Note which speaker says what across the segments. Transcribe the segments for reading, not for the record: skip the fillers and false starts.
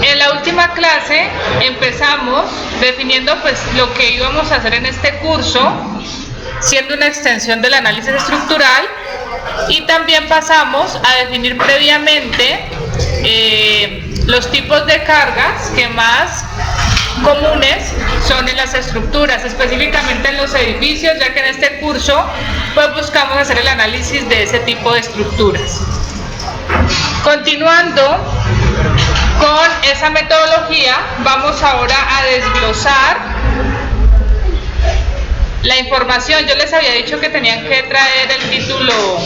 Speaker 1: En la última clase empezamos definiendo pues lo que íbamos a hacer en este curso, siendo una extensión del análisis estructural, y también pasamos a definir previamente los tipos de cargas que más comunes son en las estructuras, específicamente en los edificios, ya que en este curso pues buscamos hacer el análisis de ese tipo de estructuras. Continuando con esa metodología, vamos ahora a desglosar la información. Yo les había dicho que tenían que traer el título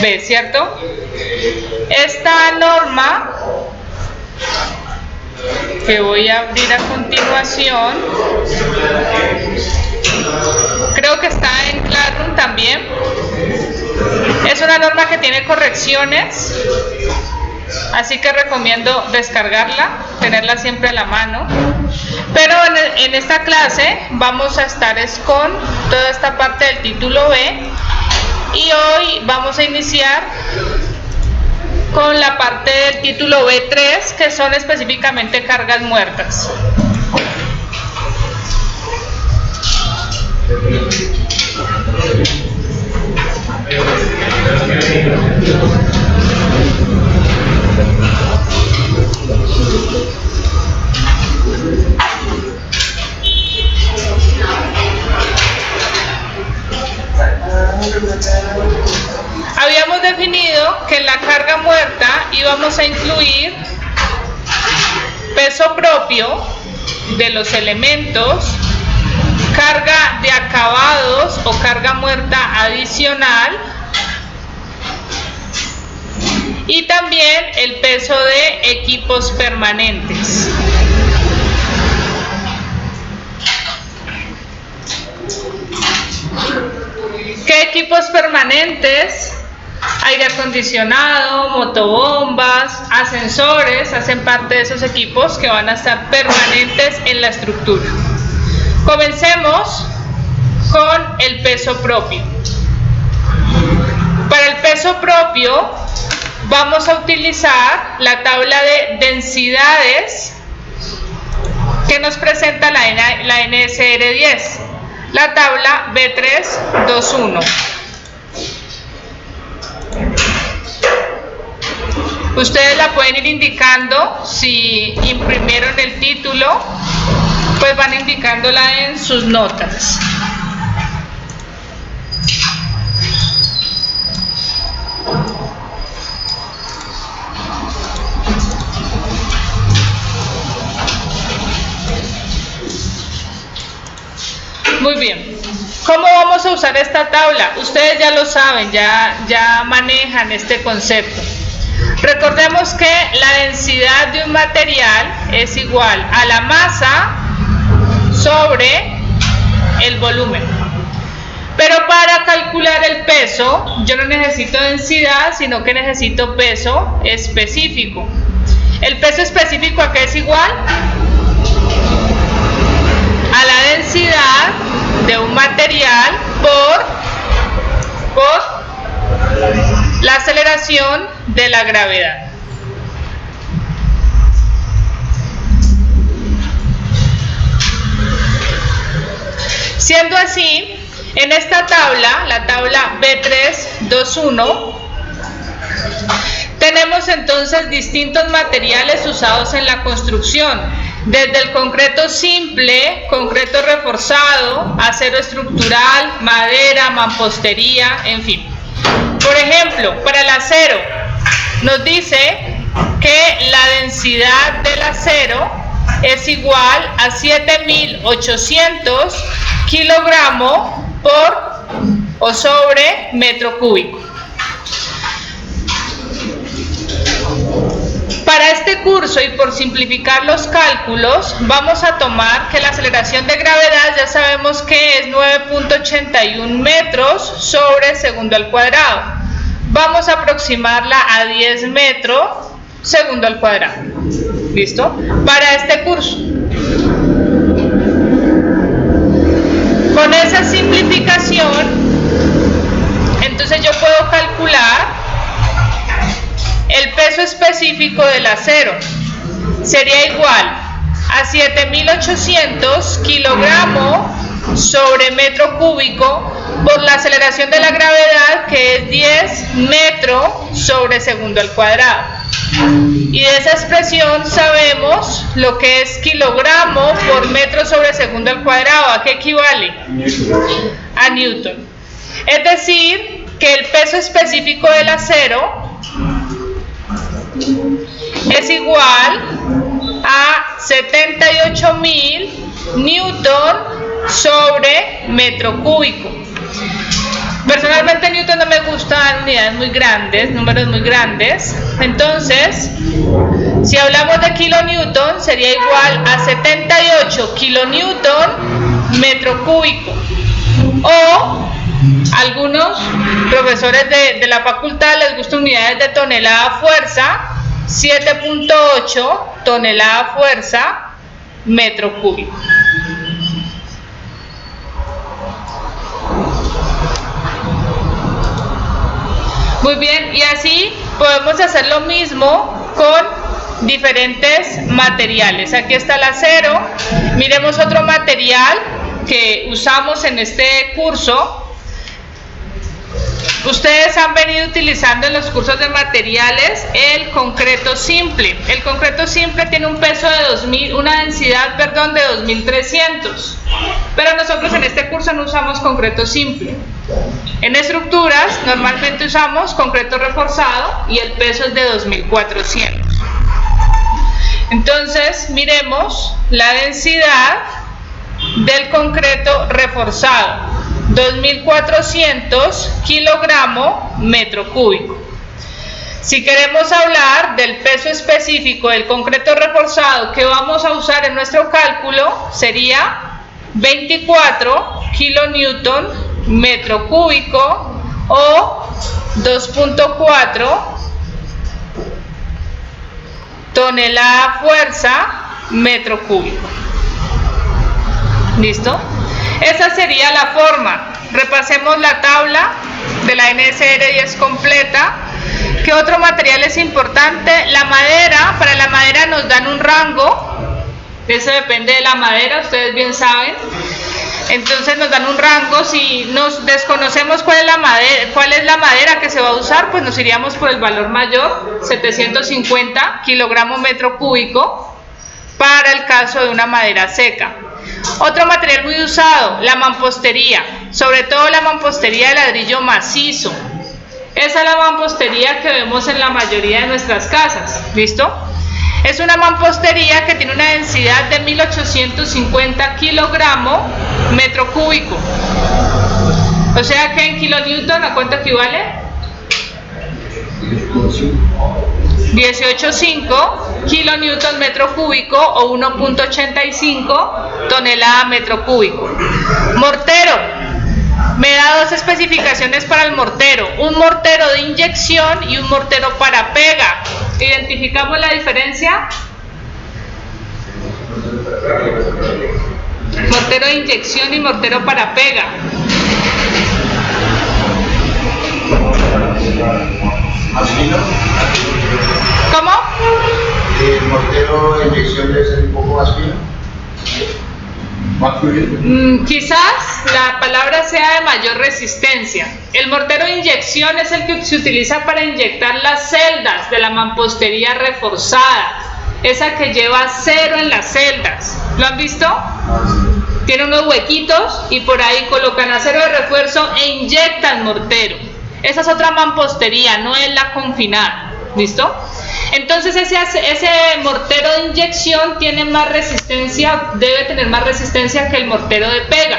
Speaker 1: B, ¿cierto? Esta norma que voy a abrir a continuación, creo que está en Classroom también. Es una norma que tiene correcciones, así que recomiendo descargarla, tenerla siempre a la mano. Pero en esta clase vamos a estar con toda esta parte del título B, y hoy vamos a iniciar con la parte del título B3, que son específicamente cargas muertas. Habíamos definido que en la carga muerta íbamos a incluir peso propio de los elementos, carga de acabados o carga muerta adicional, y también el peso de equipos permanentes. ¿Qué equipos permanentes? Aire acondicionado, motobombas, ascensores, hacen parte de esos equipos que van a estar permanentes en la estructura. Comencemos con el peso propio. Para el peso propio vamos a utilizar la tabla de densidades que nos presenta la NSR 10, la tabla B321. Ustedes la pueden ir indicando, si imprimieron el título, pues van indicándola en sus notas. Muy bien. ¿Cómo vamos a usar esta tabla? Ustedes ya lo saben, ya manejan este concepto. Recordemos que la densidad de un material es igual a la masa sobre el volumen. Pero para calcular el peso, yo no necesito densidad, sino que necesito peso específico. ¿El peso específico a qué es igual? A la densidad de un material por la aceleración de la gravedad. Siendo así, en esta tabla, la tabla B321, tenemos entonces distintos materiales usados en la construcción, desde el concreto simple, concreto reforzado, acero estructural, madera, mampostería, en fin. Por ejemplo, para el acero, nos dice que la densidad del acero es igual a 7.800 kilogramos por o sobre metro cúbico. Para este curso y por simplificar los cálculos, vamos a tomar que la aceleración de gravedad ya sabemos que es 9.81 metros sobre segundo al cuadrado. Vamos a aproximarla a 10 metros segundo al cuadrado. ¿Listo? Para este curso. Con esa simplificación, entonces yo puedo calcular específico del acero sería igual a 7.800 kilogramos sobre metro cúbico por la aceleración de la gravedad, que es 10 metros sobre segundo al cuadrado. Y de esa expresión sabemos lo que es kilogramo por metro sobre segundo al cuadrado. ¿A qué equivale? A Newton. Es decir, que el peso específico del acero es igual a 78.000 Newton sobre metro cúbico. Personalmente Newton no me gusta unidades muy grandes, números muy grandes. Entonces, si hablamos de kilonewton, sería igual a 78 kilonewton metro cúbico. O algunos profesores de la facultad les gustan unidades de tonelada fuerza, 7.8 tonelada fuerza metro cúbico. Muy bien, y así podemos hacer lo mismo con diferentes materiales. Aquí está el acero. Miremos otro material que usamos en este curso. Ustedes han venido utilizando en los cursos de materiales el concreto simple. El concreto simple tiene un peso de una densidad de 2.300. Pero nosotros en este curso no usamos concreto simple. En estructuras normalmente usamos concreto reforzado y el peso es de 2.400. Entonces miremos la densidad del concreto reforzado. 2.400 kilogramos metro cúbico. Si queremos hablar del peso específico del concreto reforzado que vamos a usar en nuestro cálculo, sería 24 kilonewton metro cúbico o 2.4 tonelada fuerza metro cúbico. ¿Listo? Esa sería la forma. Repasemos la tabla de la NSR 10 completa. ¿Qué otro material es importante? La madera. Para la madera nos dan un rango. Eso depende de la madera, ustedes bien saben. Entonces nos dan un rango. Si nos desconocemos cuál es la madera que se va a usar, pues nos iríamos por el valor mayor, 750 kilogramos metro cúbico, para el caso de una madera seca. Otro material muy usado, la mampostería, sobre todo la mampostería de ladrillo macizo. Esa es la mampostería que vemos en la mayoría de nuestras casas, ¿listo? Es una mampostería que tiene una densidad de 1.850 kilogramos metro cúbico. O sea que en kilonewton, ¿a cuánto equivale? 18.5 kilonewton metro cúbico o 1.85 tonelada metro cúbico. Mortero. Me da dos especificaciones para el mortero. Un mortero de inyección y un mortero para pega. ¿Identificamos la diferencia? Mortero de inyección y mortero para pega.
Speaker 2: ¿Más fino?
Speaker 1: ¿Cómo?
Speaker 2: ¿El mortero de inyección debe ser un poco más fino? ¿Más fluido?
Speaker 1: Quizás la palabra sea de mayor resistencia. El mortero de inyección es el que se utiliza para inyectar las celdas de la mampostería reforzada, esa que lleva acero en las celdas. ¿Lo han visto? Tiene unos huequitos y por ahí colocan acero de refuerzo e inyectan mortero. Esa es otra mampostería, no es la confinada. ¿Listo? Entonces ese mortero de inyección tiene más resistencia, debe tener más resistencia que el mortero de pega.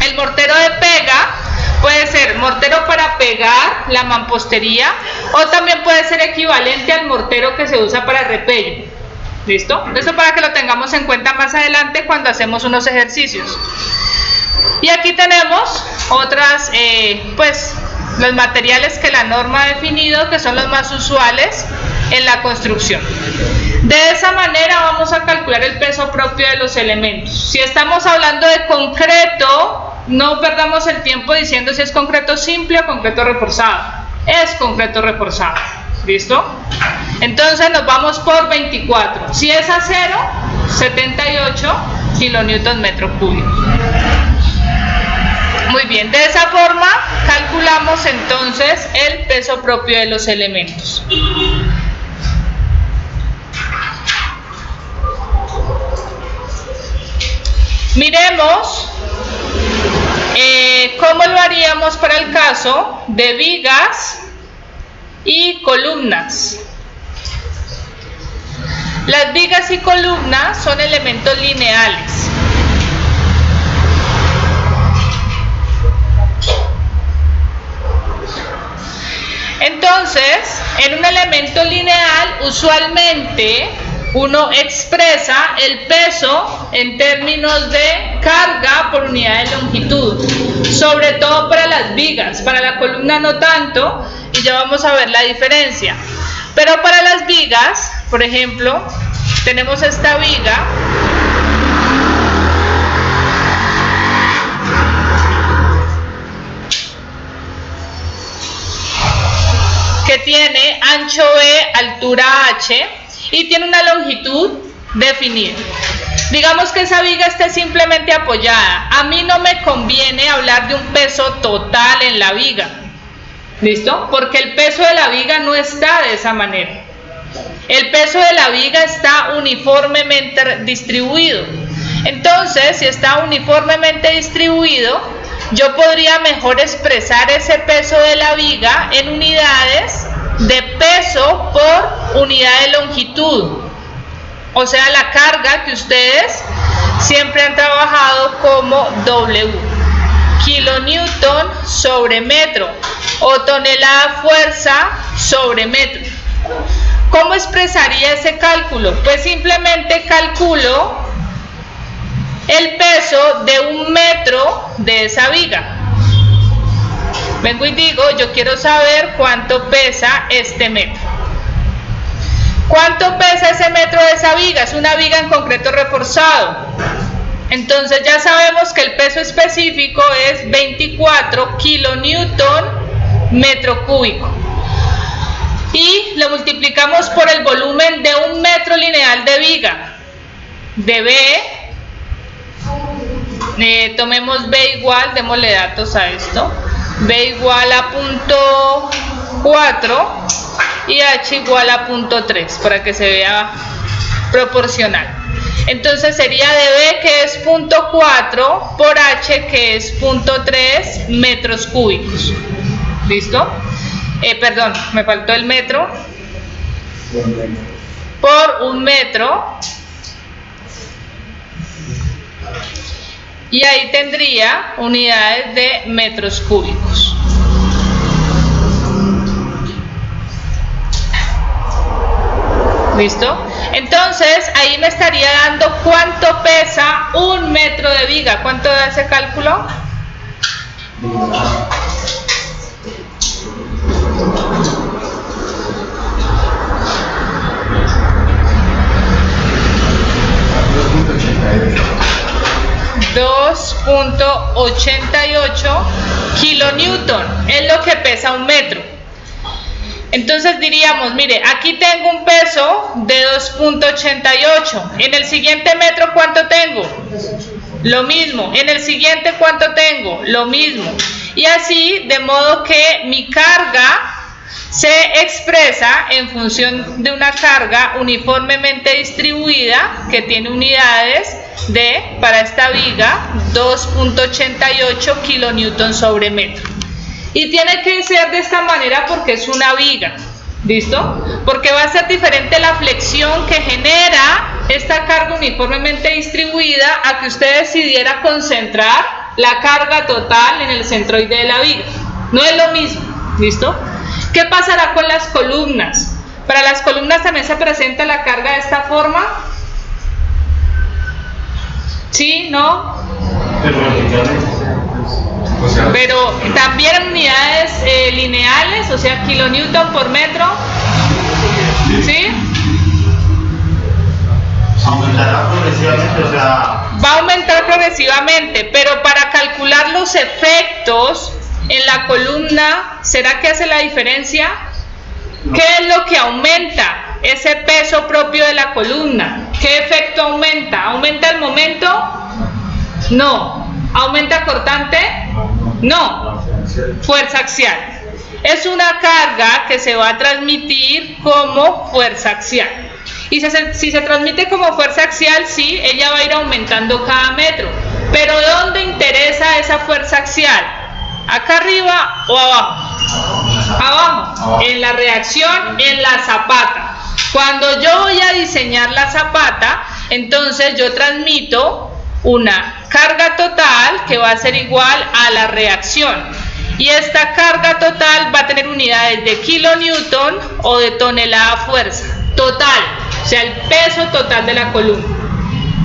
Speaker 1: El mortero de pega puede ser mortero para pegar la mampostería o también puede ser equivalente al mortero que se usa para repello. ¿Listo? Eso para que lo tengamos en cuenta más adelante cuando hacemos unos ejercicios. Y aquí tenemos otras, los materiales que la norma ha definido, que son los más usuales en la construcción. De esa manera vamos a calcular el peso propio de los elementos. Si estamos hablando de concreto, no perdamos el tiempo diciendo si es concreto simple o concreto reforzado. Es concreto reforzado. ¿Listo? Entonces nos vamos por 24. Si es acero, 78 kilonewton metro cúbico. Muy bien, de esa forma calculamos entonces el peso propio de los elementos. Miremos cómo lo haríamos para el caso de vigas y columnas. Las vigas y columnas son elementos lineales. Entonces, en un elemento lineal, usualmente uno expresa el peso en términos de carga por unidad de longitud, sobre todo para las vigas. Para la columna no tanto, y ya vamos a ver la diferencia. Pero para las vigas, por ejemplo, tenemos esta viga que tiene ancho B, altura H y tiene una longitud definida. Digamos que esa viga esté simplemente apoyada. A mí no me conviene hablar de un peso total en la viga. ¿Listo? Porque el peso de la viga no está de esa manera. El peso de la viga está uniformemente distribuido. Entonces, si está uniformemente distribuido, yo podría mejor expresar ese peso de la viga en unidades de peso por unidad de longitud. O sea, la carga que ustedes siempre han trabajado como W. Kilonewton sobre metro o tonelada fuerza sobre metro. ¿Cómo expresaría ese cálculo? Pues simplemente calculo el peso de 1 metro de esa viga. Vengo y digo, yo quiero saber cuánto pesa este metro. ¿Cuánto pesa ese metro de esa viga? Es una viga en concreto reforzado. Entonces ya sabemos que el peso específico es 24 kilonewton metro cúbico. Y lo multiplicamos por el volumen de 1 metro lineal de viga. De B, tomemos B igual, démosle datos a esto. B igual a 0.4 y H igual a 0.3 para que se vea proporcional. Entonces sería de B, que es 0.4, por H, que es 0.3 metros cúbicos. ¿Listo? Perdón, me faltó el metro. Por 1 metro. Y ahí tendría unidades de metros cúbicos. ¿Listo? Entonces, ahí me estaría dando cuánto pesa 1 metro de viga. ¿Cuánto da ese cálculo? .88 kilonewton es lo que pesa 1 metro. Entonces diríamos, mire, aquí tengo un peso de 2.88. En el siguiente metro, ¿cuánto tengo? Lo mismo. En el siguiente, ¿cuánto tengo? Lo mismo. Y así, de modo que mi carga se expresa en función de una carga uniformemente distribuida que tiene unidades de, para esta viga, 2.88 kilonewton sobre metro. Y tiene que ser de esta manera porque es una viga. ¿Listo? Porque va a ser diferente la flexión que genera esta carga uniformemente distribuida a que usted decidiera concentrar la carga total en el centroide de la viga. No es lo mismo. ¿Listo? ¿Qué pasará con las columnas? Para las columnas también se presenta la carga de esta forma. ¿Sí? ¿No? Pero también en unidades lineales, o sea, kilonewton por metro. ¿Sí?
Speaker 2: Aumentará progresivamente, o sea...
Speaker 1: Va a aumentar progresivamente, pero para calcular los efectos en la columna, ¿será que hace la diferencia? ¿Qué es lo que aumenta? ese peso propio de la columna. ¿Qué efecto aumenta? ¿Aumenta el momento? No. ¿Aumenta cortante? No. Fuerza axial. Es una carga que se va a transmitir como fuerza axial. Y si se transmite como fuerza axial, sí, ella va a ir aumentando cada metro. Pero ¿dónde interesa esa fuerza axial? ¿Acá arriba o abajo? Abajo. En la reacción, en la zapata. Cuando yo voy a diseñar la zapata, entonces yo transmito una carga total que va a ser igual a la reacción. Y esta carga total va a tener unidades de kilonewton o de tonelada fuerza. Total, o sea, el peso total de la columna.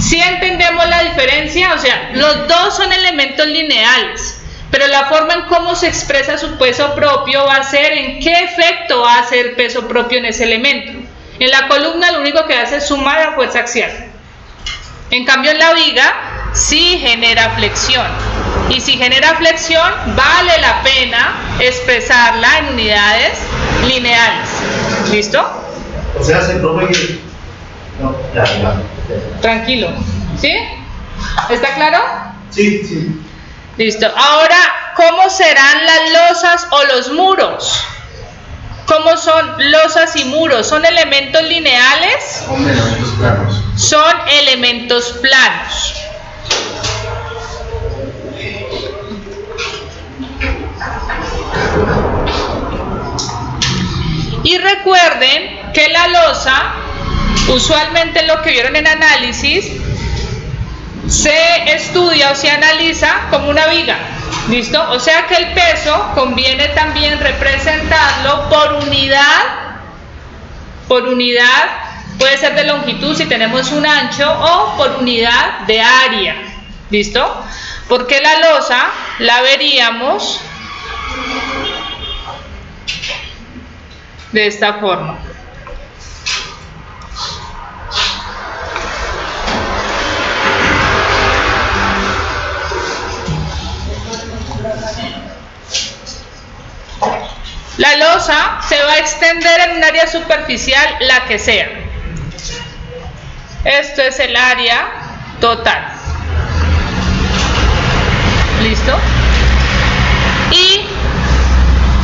Speaker 1: ¿Sí entendemos la diferencia? O sea, los dos son elementos lineales, pero la forma en cómo se expresa su peso propio va a ser en qué efecto va a hacer el peso propio en ese elemento. En la columna lo único que hace es sumar la fuerza axial. En cambio en la viga sí genera flexión. Y si genera flexión, vale la pena expresarla en unidades lineales. ¿Listo?
Speaker 2: O sea, se promueve. No, ya.
Speaker 1: Tranquilo. ¿Sí? ¿Está claro?
Speaker 2: Sí, sí.
Speaker 1: Listo. Ahora, ¿cómo serán las losas o los muros? ¿Cómo son losas y muros? ¿Son elementos lineales?
Speaker 2: Son elementos planos.
Speaker 1: Son elementos planos. Y recuerden que la losa, usualmente lo que vieron en análisis, se estudia o se analiza como una viga. ¿Listo? O sea que el peso conviene también representarlo por unidad. Por unidad, puede ser de longitud si tenemos un ancho, o por unidad de área. ¿Listo? Porque la losa la veríamos de esta forma. La losa se va a extender en un área superficial, la que sea. Esto es el área total. ¿Listo? Y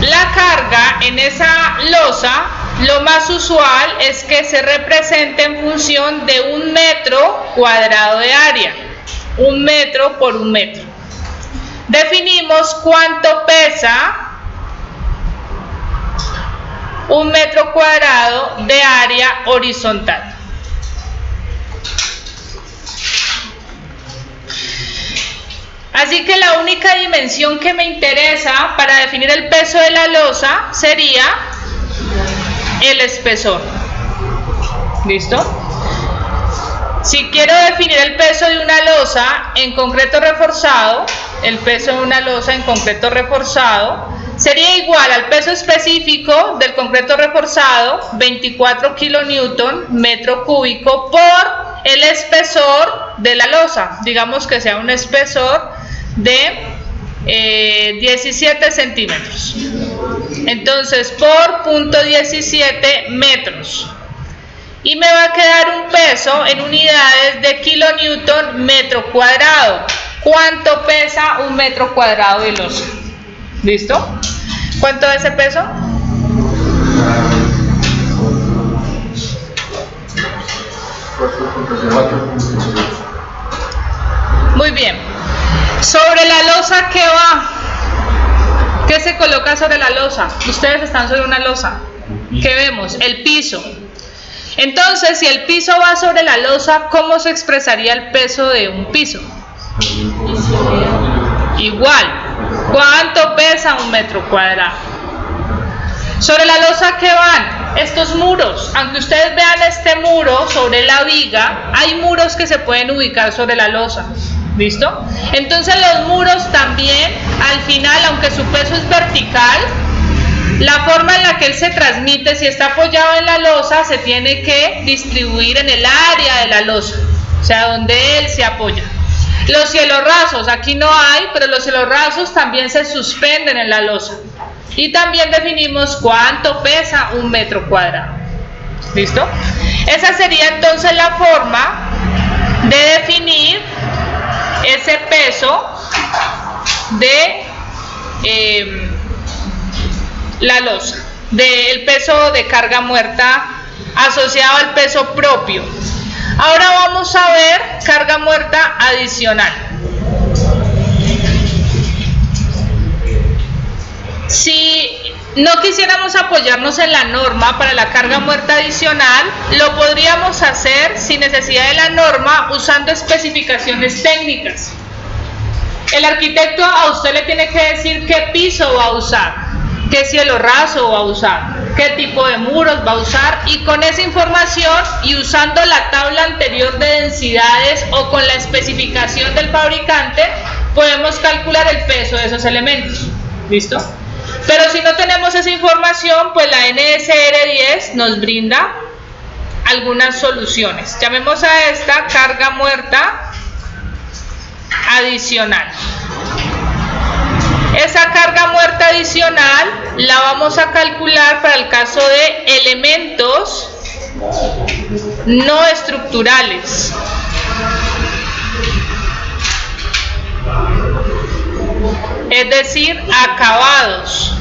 Speaker 1: la carga en esa losa, lo más usual es que se represente en función de 1 metro cuadrado de área. 1 metro por 1 metro. Definimos cuánto pesa 1 metro cuadrado de área horizontal. Así que la única dimensión que me interesa para definir el peso de la losa sería el espesor. ¿Listo? Si quiero definir el peso de una losa en concreto reforzado, el peso de una losa en concreto reforzado sería igual al peso específico del concreto reforzado, 24 kilonewton metro cúbico, por el espesor de la losa. Digamos que sea un espesor de 17 centímetros. Entonces, por 0.17 metros. Y me va a quedar un peso en unidades de kilonewton metro cuadrado. ¿Cuánto pesa 1 metro cuadrado de losa? ¿Listo? ¿Cuánto es ese peso? Muy bien. Sobre la losa, ¿qué va? ¿Qué se coloca sobre la losa? Ustedes están sobre una losa. ¿Qué vemos? El piso. Entonces, si el piso va sobre la losa, ¿cómo se expresaría el peso de un piso? Igual. ¿Cuánto pesa 1 metro cuadrado? Sobre la losa, ¿qué van? Estos muros. Aunque ustedes vean este muro sobre la viga, hay muros que se pueden ubicar sobre la losa. ¿Listo? Entonces los muros también, al final, aunque su peso es vertical, la forma en la que él se transmite, si está apoyado en la losa, se tiene que distribuir en el área de la losa, o sea, donde él se apoya. Los cielos rasos, aquí no hay, pero los cielos rasos también se suspenden en la losa. Y también definimos cuánto pesa 1 metro cuadrado. ¿Listo? Esa sería entonces la forma de definir ese peso de la losa, del peso de carga muerta asociado al peso propio. Ahora vamos a ver carga muerta adicional. Si no quisiéramos apoyarnos en la norma para la carga muerta adicional, lo podríamos hacer sin necesidad de la norma usando especificaciones técnicas. El arquitecto a usted le tiene que decir qué piso va a usar, qué cielo raso va a usar, qué tipo de muros va a usar, y con esa información y usando la tabla anterior de densidades o con la especificación del fabricante podemos calcular el peso de esos elementos. ¿Listo? Pero si no tenemos esa información, pues la NSR 10 nos brinda algunas soluciones. Llamemos a esta carga muerta adicional. Esa carga muerta adicional la vamos a calcular para el caso de elementos no estructurales. Es decir, acabados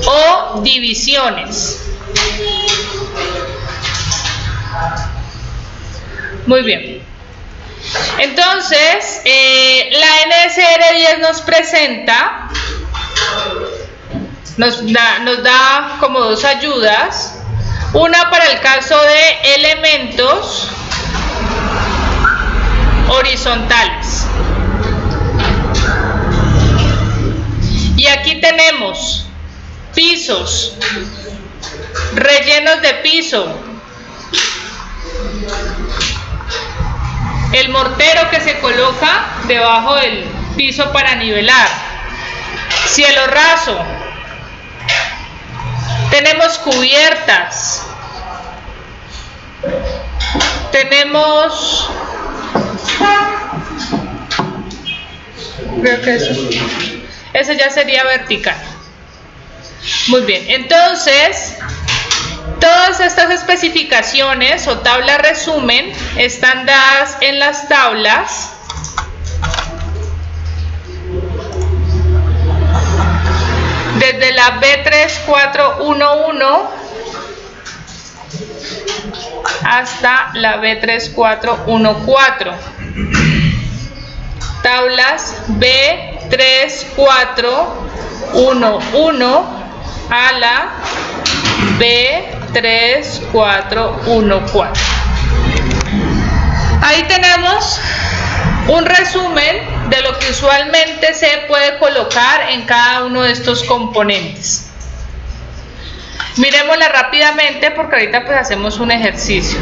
Speaker 1: o divisiones. Muy bien. Entonces, la NSR 10 nos presenta, nos da como dos ayudas. Una para el caso de elementos horizontales. Y aquí tenemos pisos, rellenos de piso, el mortero que se coloca debajo del piso para nivelar, cielo raso, tenemos cubiertas, tenemos, creo que eso ya sería vertical. Muy bien, entonces todas estas especificaciones o tabla resumen están dadas en las tablas desde la B3411 hasta la B3414. Tablas B3411 a la B3414. Ahí tenemos un resumen de lo que usualmente se puede colocar en cada uno de estos componentes. Miremosla rápidamente porque ahorita pues hacemos un ejercicio.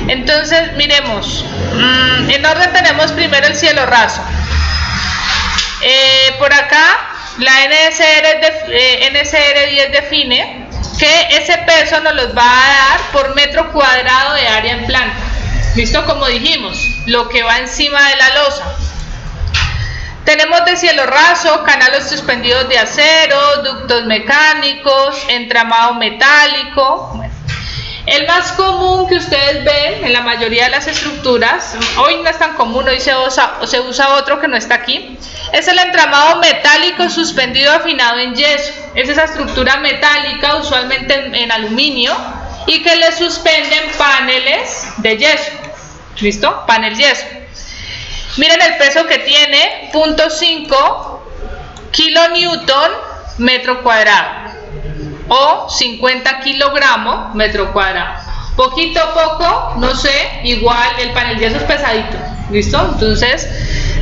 Speaker 1: Entonces miremos, en orden tenemos primero el cielo raso. Por acá la NSR 10 define que ese peso nos los va a dar por metro cuadrado de área en planta. ¿Listo? Como dijimos, lo que va encima de la losa. Tenemos de cielo raso, canales suspendidos de acero, ductos mecánicos, entramado metálico. El más común que ustedes ven en la mayoría de las estructuras, hoy no es tan común, hoy se usa otro que no está aquí, es el entramado metálico suspendido afinado en yeso. Es esa estructura metálica, usualmente en aluminio, y que le suspenden paneles de yeso. ¿Listo? Panel yeso. Miren el peso que tiene, 0.5 kilonewton metro cuadrado. O 50 kilogramos metro cuadrado. Poquito a poco, no sé, igual el panel yeso es pesadito. ¿Listo? Entonces,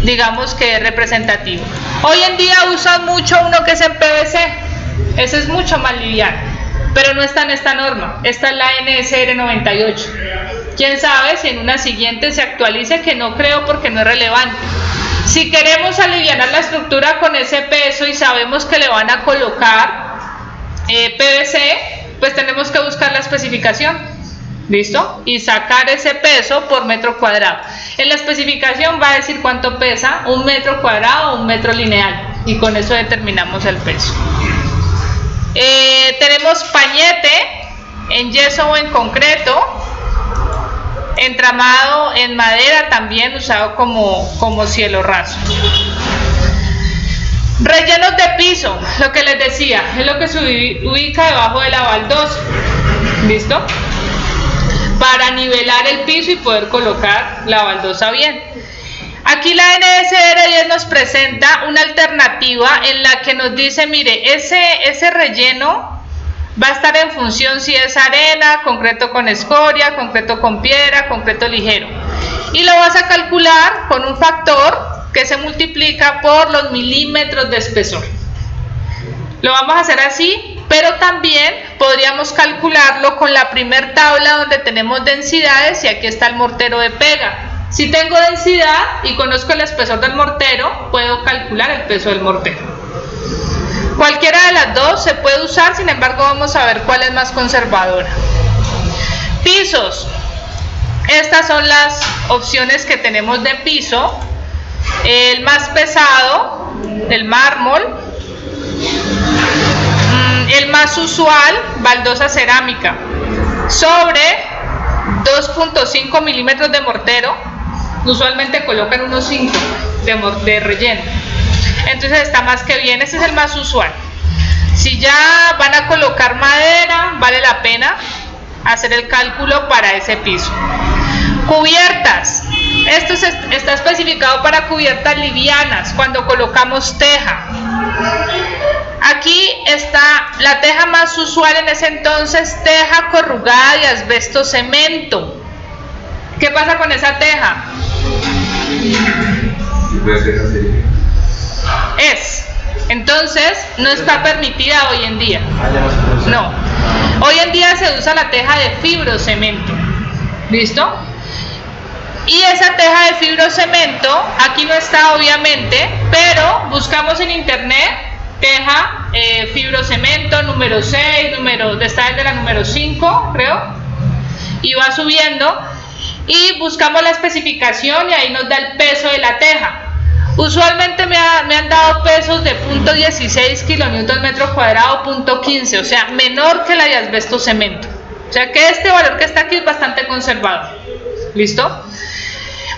Speaker 1: digamos que es representativo. Hoy en día usan mucho uno que es en PVC. Ese es mucho más liviano. Pero no está en esta norma. Esta es la NSR 98. Quién sabe si en una siguiente se actualice, que no creo porque no es relevante. Si queremos aliviar la estructura con ese peso y sabemos que le van a colocar PVC, pues tenemos que buscar la especificación, ¿listo? Y sacar ese peso por metro cuadrado. En la especificación va a decir cuánto pesa un metro cuadrado o un metro lineal, y con eso determinamos el peso. Tenemos pañete, en yeso o en concreto, entramado en madera también usado como cielo raso. Rellenos de piso, lo que les decía, es lo que se ubica debajo de la baldosa, ¿listo? Para nivelar el piso y poder colocar la baldosa bien. Aquí la NSR10 nos presenta una alternativa en la que nos dice, mire, ese relleno va a estar en función si es arena, concreto con escoria, concreto con piedra, concreto ligero. Y lo vas a calcular con un factor que se multiplica por los milímetros de espesor. Lo vamos a hacer así, pero también podríamos calcularlo con la primer tabla donde tenemos densidades y aquí está el mortero de pega. Si tengo densidad y conozco el espesor del mortero, puedo calcular el peso del mortero. Cualquiera de las dos se puede usar, sin embargo vamos a ver cuál es más conservadora. Pisos. Estas son las opciones que tenemos de piso. El más pesado, el mármol. El más usual, baldosa cerámica. Sobre 2.5 milímetros de mortero. Usualmente colocan unos 5 de relleno. Entonces está más que bien, ese es el más usual. Si ya van a colocar madera, vale la pena hacer el cálculo para ese piso. Cubiertas. Esto está especificado para cubiertas livianas, cuando colocamos teja. Aquí está la teja más usual en ese entonces, teja corrugada de asbesto cemento. ¿Qué pasa con esa teja? Entonces no está permitida hoy en día. No. Hoy en día se usa la teja de fibrocemento. ¿Listo? Y esa teja de fibrocemento, aquí no está obviamente, pero buscamos en internet teja fibrocemento número 6, está desde la número 5, creo, y va subiendo. Y buscamos la especificación y ahí nos da el peso de la teja. Usualmente me han dado pesos de 0.16 kilonewton metro cuadrado, 0.15, o sea, menor que la de asbesto cemento. O sea que este valor que está aquí es bastante conservador. ¿Listo?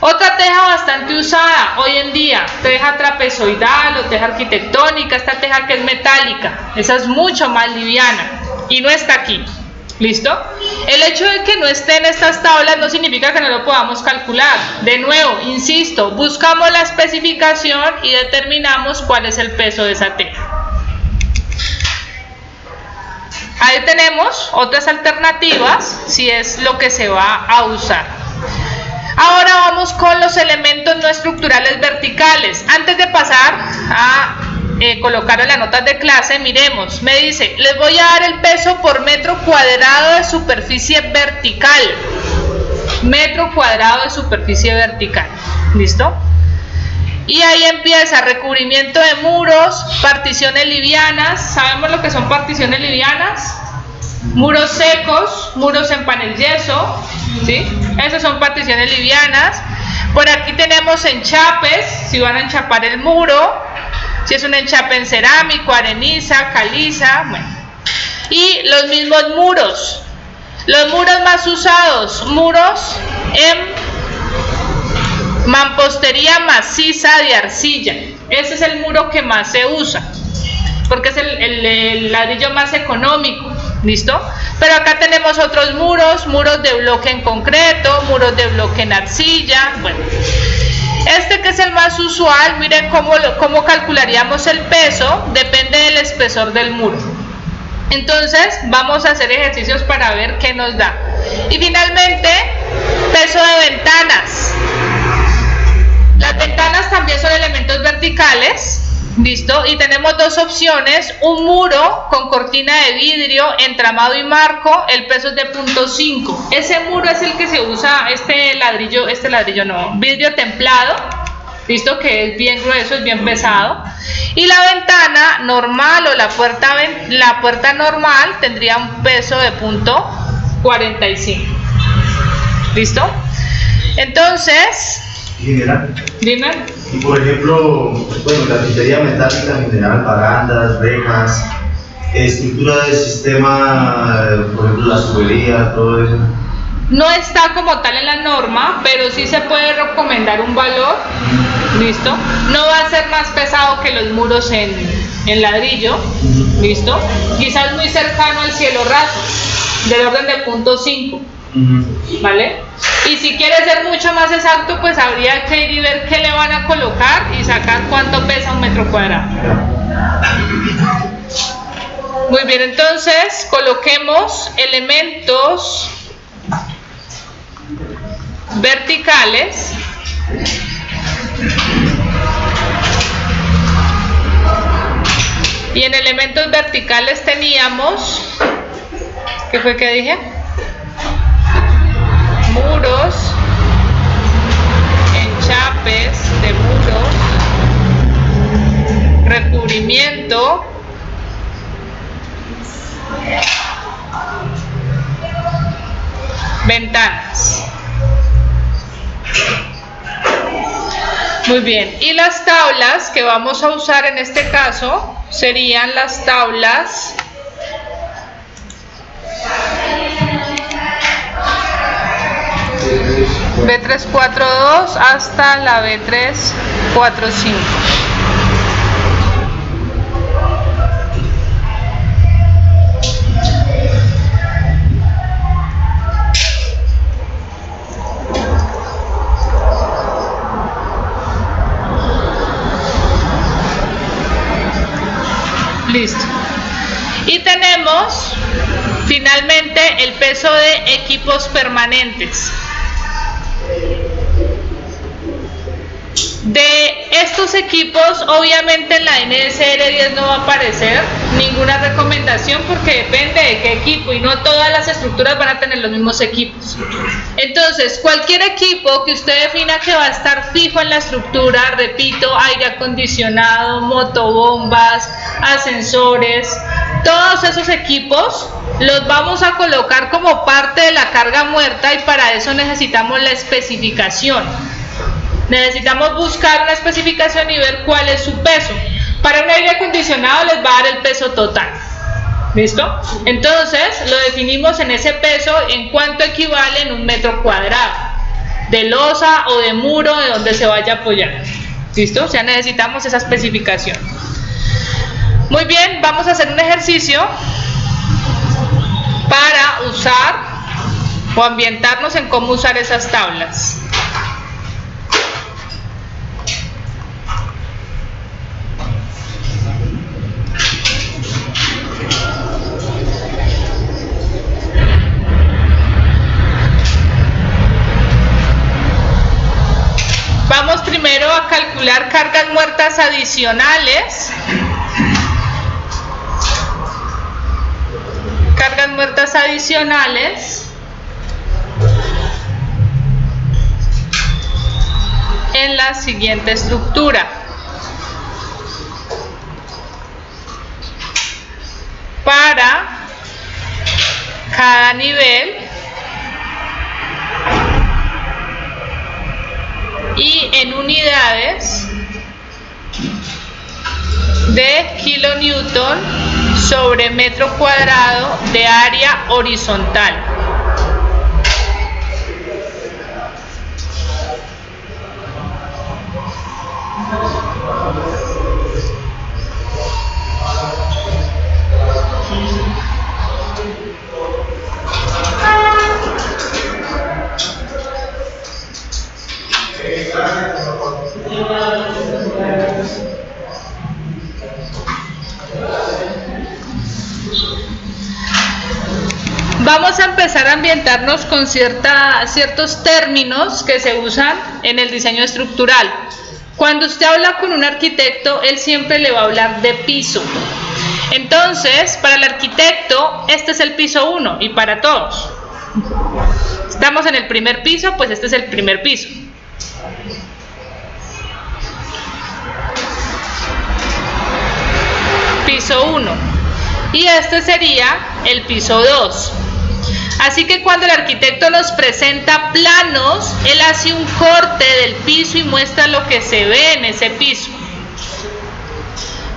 Speaker 1: Otra teja bastante usada hoy en día, teja trapezoidal o teja arquitectónica, esta teja que es metálica, esa es mucho más liviana y no está aquí. ¿Listo? El hecho de que no esté en estas tablas no significa que no lo podamos calcular. De nuevo, insisto, buscamos la especificación y determinamos cuál es el peso de esa teja. Ahí tenemos otras alternativas si es lo que se va a usar. Ahora vamos con los elementos no estructurales verticales. Antes de pasar a colocar en las notas de clase, miremos, me dice, les voy a dar el peso por metro cuadrado de superficie vertical. Metro cuadrado de superficie vertical. ¿Listo? Y ahí empieza recubrimiento de muros, particiones livianas. ¿Sabemos lo que son particiones livianas? Muros secos, muros en panel yeso, ¿sí? Esas son particiones livianas. Por aquí tenemos enchapes, si van a enchapar el muro, si es un enchape en cerámico, areniza, caliza, bueno. Y los mismos muros. Los muros más usados, muros en mampostería maciza de arcilla. Ese es el muro que más se usa, porque es el ladrillo más económico. ¿Listo? Pero acá tenemos otros muros, muros de bloque en concreto, muros de bloque en arcilla. Bueno, este que es el más usual, miren cómo calcularíamos el peso, depende del espesor del muro. Entonces vamos a hacer ejercicios para ver qué nos da. Y finalmente, peso de ventanas. Las ventanas también son elementos verticales. ¿Listo? Y tenemos dos opciones, un muro con cortina de vidrio, entramado y marco, el peso es de 0.5. Ese muro es el que se usa, vidrio templado, ¿listo? Que es bien grueso, es bien pesado. Y la ventana normal o la puerta normal tendría un peso de 0.45. ¿Listo? Entonces, dime.
Speaker 2: Y por ejemplo, bueno, carpintería metálica, mineral, barandas, rejas, Estructura del sistema, por ejemplo, las tuberías, todo eso.
Speaker 1: No está como tal en la norma, pero sí se puede recomendar un valor. ¿Listo? No va a ser más pesado que los muros en ladrillo. ¿Listo? Quizás muy cercano al cielo raso, del orden de 0.5. ¿Vale? Y si quiere ser mucho más exacto, pues habría que ir y ver qué le van a colocar y sacar cuánto pesa un metro cuadrado. Muy bien, entonces coloquemos elementos verticales y en elementos verticales teníamos, ¿qué fue que dije? Muros, enchapes de muros, recubrimiento, ventanas. Muy bien, y las tablas que vamos a usar en este caso serían las tablas B342 hasta la B345. Listo. Y tenemos finalmente el peso de equipos permanentes. De estos equipos, obviamente en la NSR 10 no va a aparecer ninguna recomendación porque depende de qué equipo y no todas las estructuras van a tener los mismos equipos. Entonces, cualquier equipo que usted defina que va a estar fijo en la estructura, repito, aire acondicionado, motobombas, ascensores, todos esos equipos los vamos a colocar como parte de la carga muerta y para eso necesitamos la especificación. Necesitamos buscar una especificación y ver cuál es su peso. Para un aire acondicionado les va a dar el peso total. ¿Listo? Entonces lo definimos en ese peso, en cuánto equivale en un metro cuadrado de losa o de muro de donde se vaya a apoyar. ¿Listo? Ya necesitamos esa especificación. Muy bien, vamos a hacer un ejercicio para usar o ambientarnos en cómo usar esas tablas. Vamos primero a calcular cargas muertas adicionales. Cargas muertas adicionales en la siguiente estructura. Para cada nivel y en unidades de kilonewton sobre metro cuadrado de área horizontal. Vamos a empezar a ambientarnos con ciertos términos que se usan en el diseño estructural. Cuando usted habla con un arquitecto, él siempre le va a hablar de piso. Entonces, para el arquitecto, este es el piso 1 y para todos. Estamos en el primer piso, pues este es el primer piso. Piso 1. Y este sería el piso 2. Así que cuando el arquitecto nos presenta planos, él hace un corte del piso y muestra lo que se ve en ese piso.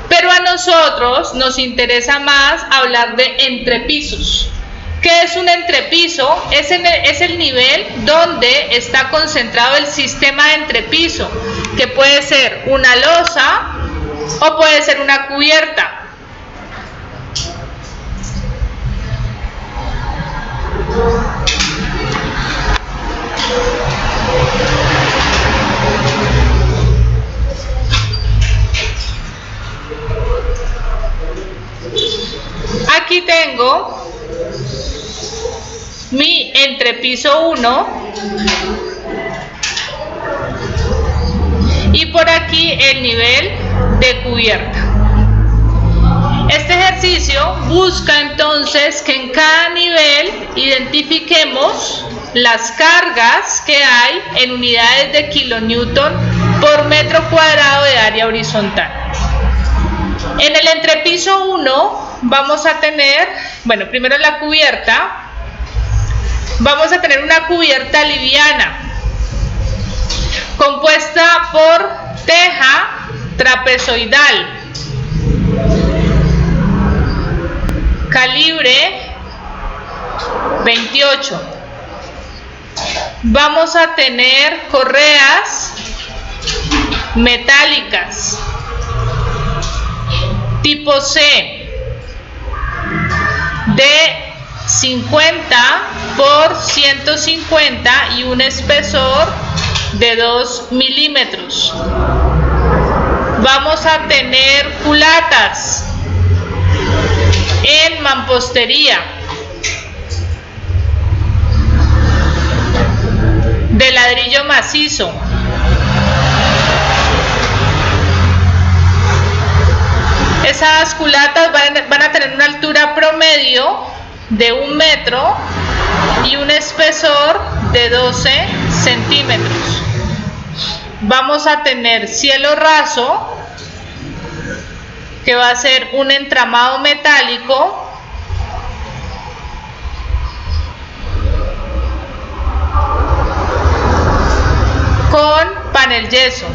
Speaker 1: Pero a nosotros nos interesa más hablar de entrepisos. ¿Qué es un entrepiso? Es el nivel donde está concentrado el sistema de entrepiso, que puede ser una losa o puede ser una cubierta. Aquí tengo mi entrepiso 1 y por aquí el nivel de cubierta. Este ejercicio busca entonces que en cada nivel identifiquemos las cargas que hay en unidades de kilonewton por metro cuadrado de área horizontal. En el entrepiso 1 vamos a tener, bueno, primero la cubierta. Vamos a tener una cubierta liviana compuesta por teja trapezoidal, calibre 28. Vamos a tener correas metálicas tipo C de 50 por 150 y un espesor de 2 milímetros. Vamos a tener culatas en mampostería de ladrillo macizo. Esas culatas van a tener una altura promedio de 1 metro y un espesor de 12 centímetros. Vamos a tener cielo raso, que va a ser un entramado metálico con panel yeso.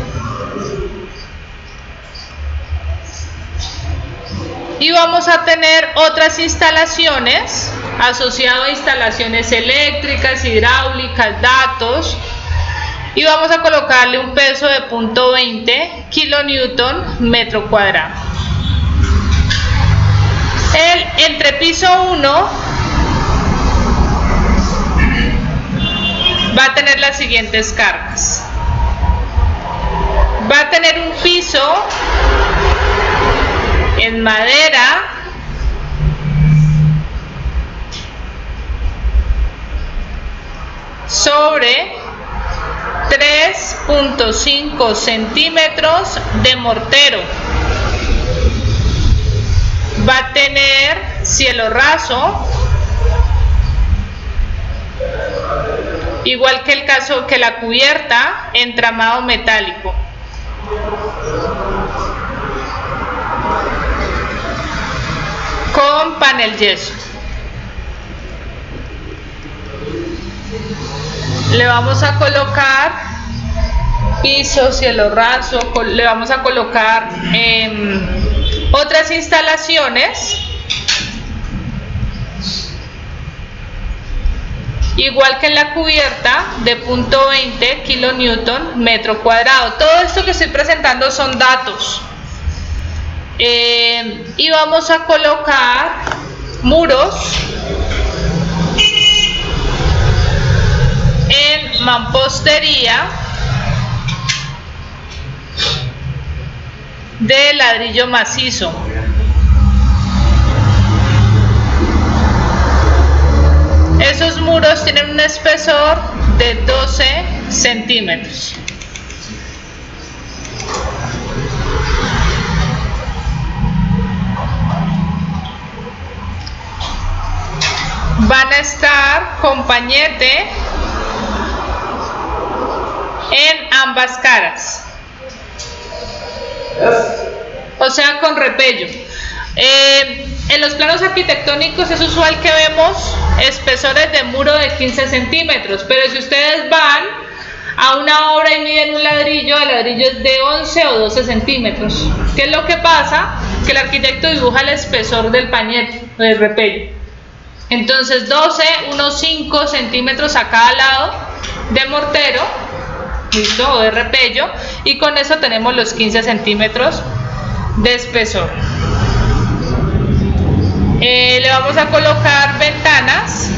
Speaker 1: Y vamos a tener otras instalaciones asociadas a instalaciones eléctricas, hidráulicas, datos. Y vamos a colocarle un peso de 0.20 kilonewton metro cuadrado. El entrepiso 1 va a tener las siguientes cargas. Va a tener un piso en madera sobre 3.5 centímetros de mortero. Va a tener cielo raso, igual que el caso que la cubierta, entramado metálico. Con panel yeso. Le vamos a colocar piso, cielo raso, le vamos a colocar otras instalaciones, igual que en la cubierta, de 0.20 kilonewton metro cuadrado. Todo esto que estoy presentando son datos. Y vamos a colocar muros en mampostería de ladrillo macizo. Esos muros tienen un espesor de 12 centímetros. Van a estar con pañete en ambas caras, o sea, con repello. En los planos arquitectónicos es usual que vemos espesores de muro de 15 centímetros, pero si ustedes van a una obra y miden un ladrillo, el ladrillo es de 11 o 12 centímetros. ¿Qué es lo que pasa? Que el arquitecto dibuja el espesor del pañete, del repello. Entonces 12, unos 5 centímetros a cada lado de mortero, ¿listo? O de repello, y con eso tenemos los 15 centímetros de espesor. Le vamos a colocar ventanas.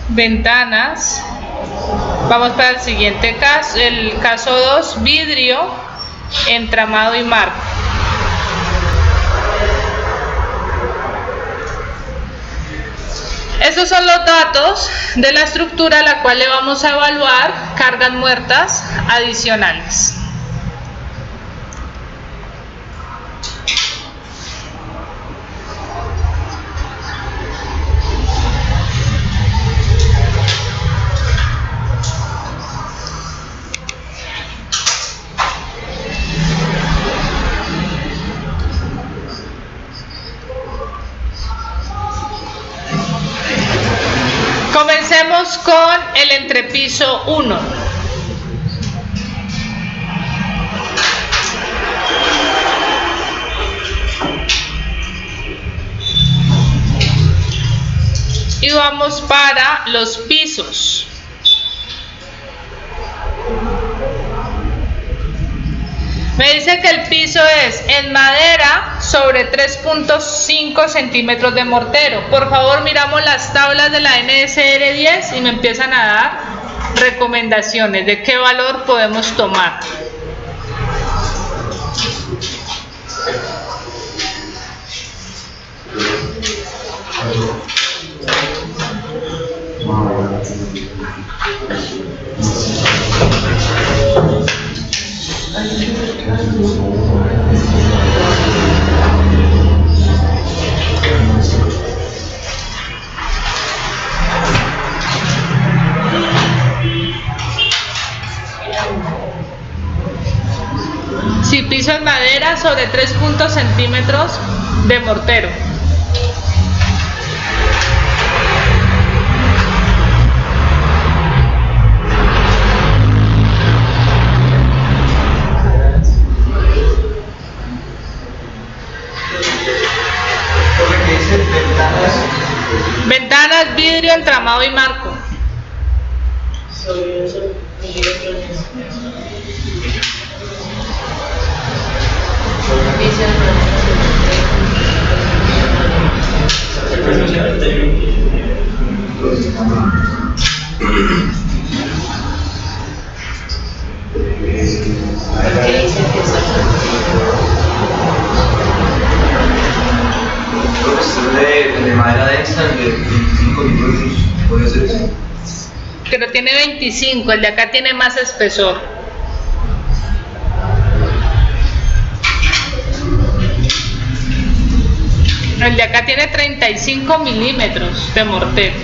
Speaker 1: Ventanas. Vamos para el siguiente caso, el caso 2, vidrio, entramado y marco. Esos son los datos de la estructura a la cual le vamos a evaluar cargas muertas adicionales. Comencemos con el entrepiso 1. Y vamos para los pisos. Me dice que el piso es en madera sobre 3.5 centímetros de mortero. Por favor, miramos las tablas de la NSR 10 y me empiezan a dar recomendaciones de qué valor podemos tomar. Si piso en madera sobre 3.5 centímetros de mortero. Ventanas, vidrio, entramado y marco.
Speaker 3: De madera densa, de 25 milímetros, puede ser eso.
Speaker 1: Pero tiene 25, el de acá tiene más espesor. El de acá tiene 35 milímetros de mortero.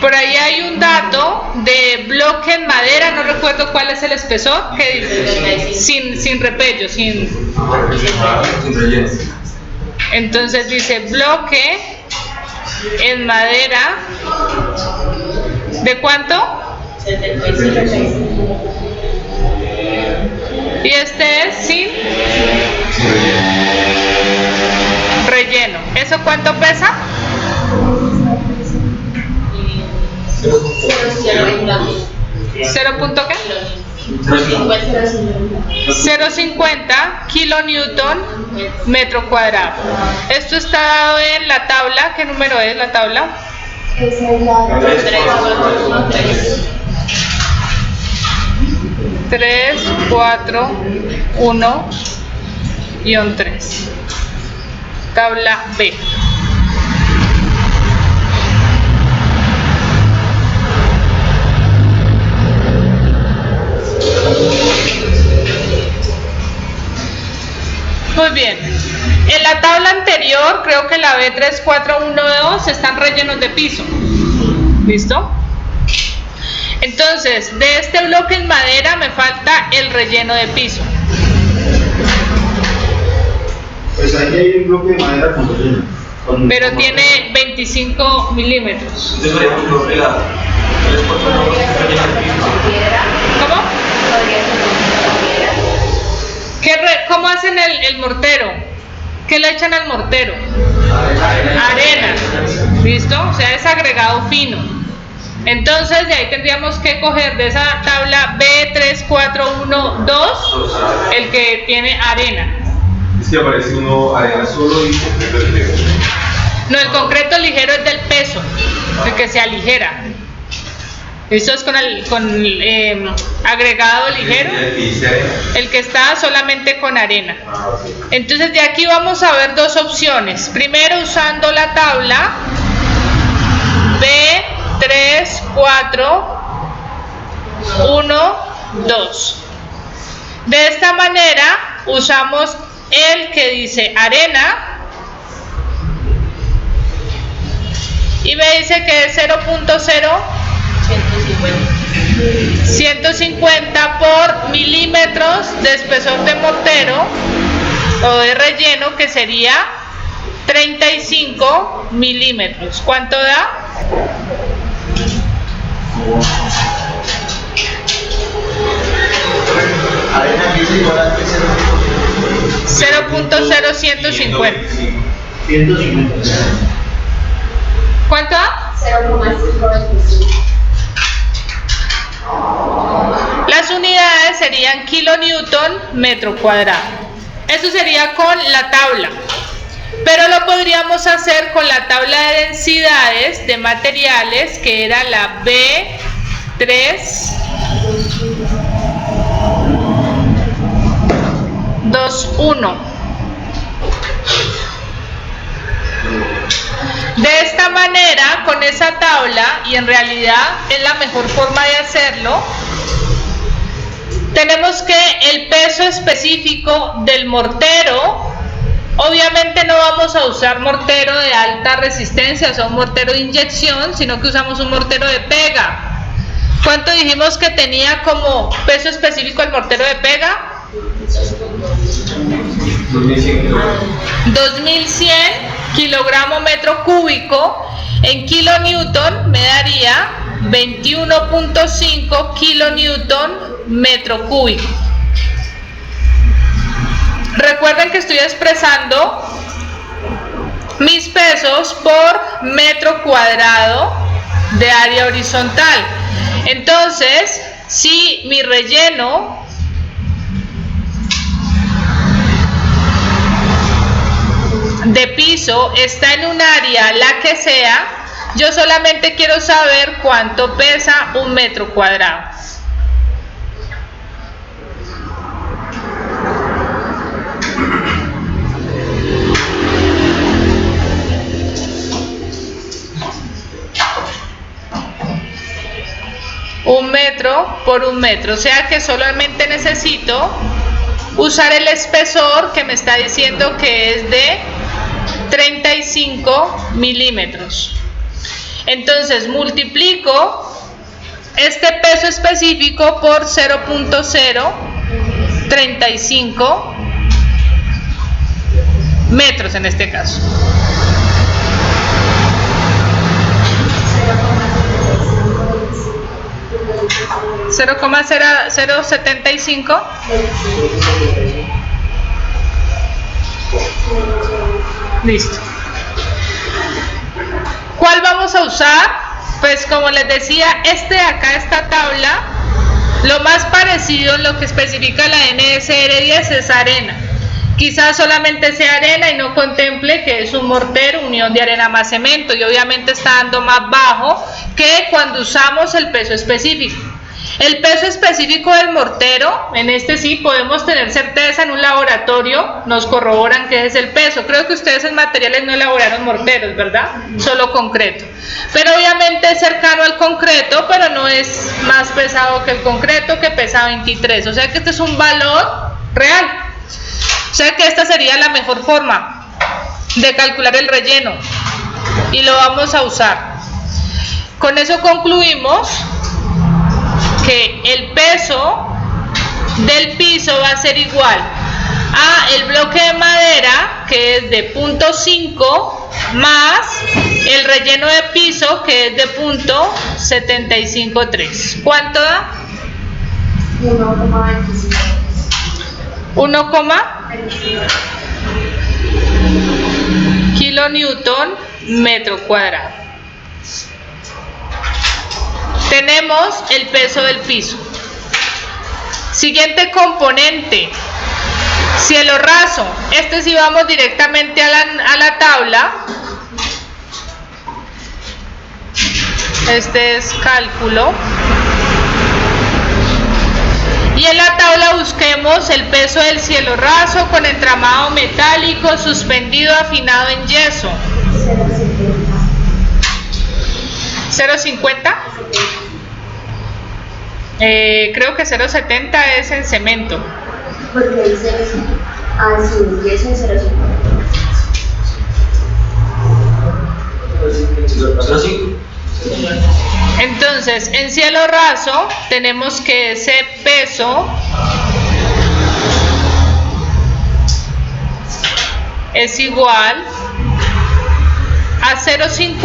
Speaker 1: Por ahí hay un dato de bloque en madera, no recuerdo cuál es el espesor, que dice sin repello, sin
Speaker 3: relleno.
Speaker 1: Entonces dice bloque en madera, ¿de cuánto?
Speaker 4: 75.
Speaker 1: Y este es sin relleno. ¿Eso cuánto pesa? 0. ¿Punto qué? 0,50 kilonewton metro cuadrado. Esto está dado en la tabla. ¿Qué número es la tabla?
Speaker 4: Es el lado
Speaker 1: 3, 4, 1, guión 3. Tabla B. Muy bien. El en la tabla anterior, creo que la B3412 están rellenos de piso. ¿Listo? Entonces, de este bloque en madera me falta el relleno de piso.
Speaker 2: Pues ahí hay un bloque de madera con relleno.
Speaker 1: Pero tiene 25 milímetros.
Speaker 3: Entonces, por ejemplo, la 349
Speaker 1: ¿Cómo? ¿Cómo hacen el mortero? ¿Qué le echan al mortero? Arena. ¿Listo? O sea, es agregado fino. Entonces, de ahí tendríamos que coger de esa tabla B3412 el que tiene arena.
Speaker 5: Es que aparece uno arena solo y concreto ligero.
Speaker 1: No, el concreto ligero es del peso, el que se aligera. Esto es con agregado ligero, el que está solamente con arena. Entonces de aquí vamos a ver dos opciones. Primero usando la tabla B3412. De esta manera usamos el que dice arena y me dice que es 150 por milímetros de espesor de mortero o de relleno, que sería 35 milímetros. ¿Cuánto da?
Speaker 2: Arena aquí es igual a
Speaker 1: 0.0150.
Speaker 2: 150.
Speaker 1: ¿Cuánto da?
Speaker 4: 0,5.
Speaker 1: Las unidades serían kilonewton metro cuadrado. Eso sería con la tabla. Pero lo podríamos hacer con la tabla de densidades de materiales, que era la B321. De esta manera, con esa tabla, y en realidad es la mejor forma de hacerlo, tenemos que el peso específico del mortero, obviamente no vamos a usar mortero de alta resistencia, o sea, un mortero de inyección, sino que usamos un mortero de pega. ¿Cuánto dijimos que tenía como peso específico el mortero de pega? 2100 kilogramo metro cúbico. En kilonewton me daría 21.5 kilonewton metro cúbico. Recuerden que estoy expresando mis pesos por metro cuadrado de área horizontal. Entonces, si mi relleno de piso está en un área, la que sea, yo solamente quiero saber cuánto pesa un metro cuadrado. Un metro por un metro, o sea que solamente necesito usar el espesor que me está diciendo que es de 35 milímetros. Entonces multiplico este peso específico por 0.035 metros en este caso. 0,075. Listo. ¿Cuál vamos a usar? Pues como les decía, de acá, esta tabla, lo más parecido en lo que especifica la NSR10 es arena. Quizás solamente sea arena y no contemple que es un mortero, unión de arena más cemento, y obviamente está dando más bajo que cuando usamos el peso específico. El peso específico del mortero, en este sí podemos tener certeza, en un laboratorio nos corroboran que es el peso. Creo que ustedes en materiales no elaboraron morteros, ¿verdad? Solo concreto. Pero obviamente es cercano al concreto, pero no es más pesado que el concreto, que pesa 23. O sea que este es un valor real. O sea que esta sería la mejor forma. de calcular el relleno y lo vamos a usar. Con eso concluimos que el peso del piso va a ser igual a el bloque de madera, que es de 0.5, más el relleno de piso, que es de 0.753. ¿Cuánto da?
Speaker 4: 1,25.
Speaker 1: 1, kilonewton metro cuadrado. Tenemos el peso del piso. Siguiente componente, cielo raso. Este sí vamos directamente a la tabla. Este es cálculo. Y en la tabla busquemos el peso del cielo raso con entramado metálico suspendido afinado en yeso. 0,50. Creo que 0,70 es en cemento.
Speaker 4: Porque dice eso. Ah, sí, y eso es 0,50.
Speaker 3: 0,5.
Speaker 1: Entonces, en cielo raso tenemos que ese peso es igual a 0,50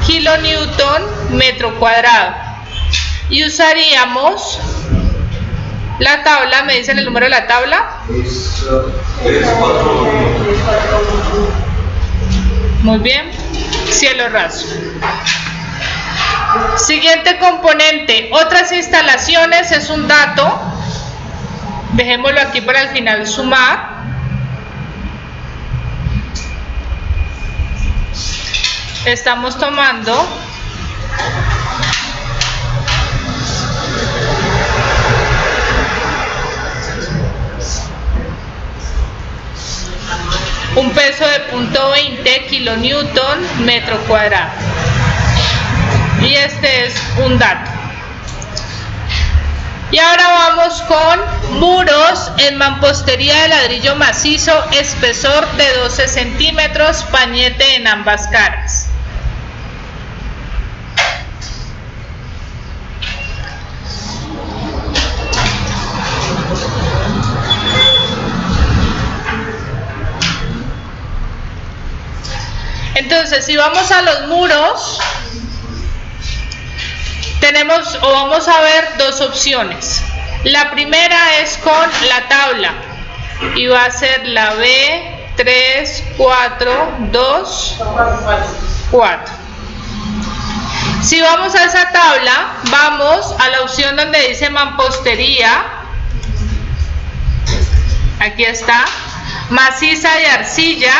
Speaker 1: kilonewton metro cuadrado. Y usaríamos la tabla, ¿me dicen el número de la tabla?
Speaker 3: Es 3, 4, 1.
Speaker 1: Muy bien, cielo raso. Siguiente componente, otras instalaciones, es un dato. Dejémoslo aquí para el final sumar. Estamos tomando un peso de 0.20 kilonewton metro cuadrado. Y este es un dato. Y ahora vamos con muros en mampostería de ladrillo macizo, espesor de 12 centímetros, pañete en ambas caras. Entonces, si vamos a los muros, tenemos o vamos a ver dos opciones. La primera es con la tabla y va a ser la B342 4. Si vamos a esa tabla, vamos a la opción donde dice mampostería. Aquí está, maciza y arcilla.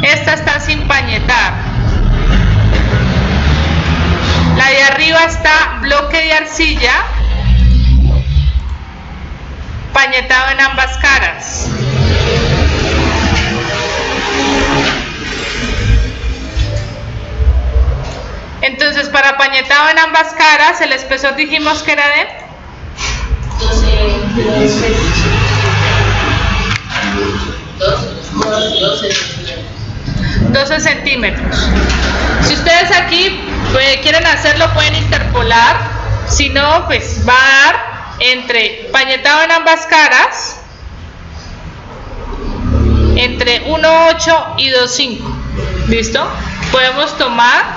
Speaker 1: Esta está sin pañetar. La de arriba está bloque de arcilla, pañetado en ambas caras. Entonces, para pañetado en ambas caras, el espesor dijimos que era de 12 centímetros. Si ustedes aquí quieren hacerlo, pueden interpolar. Si no, pues va a dar entre pañetado en ambas caras entre 1,8 y 2,5. ¿Listo? Podemos tomar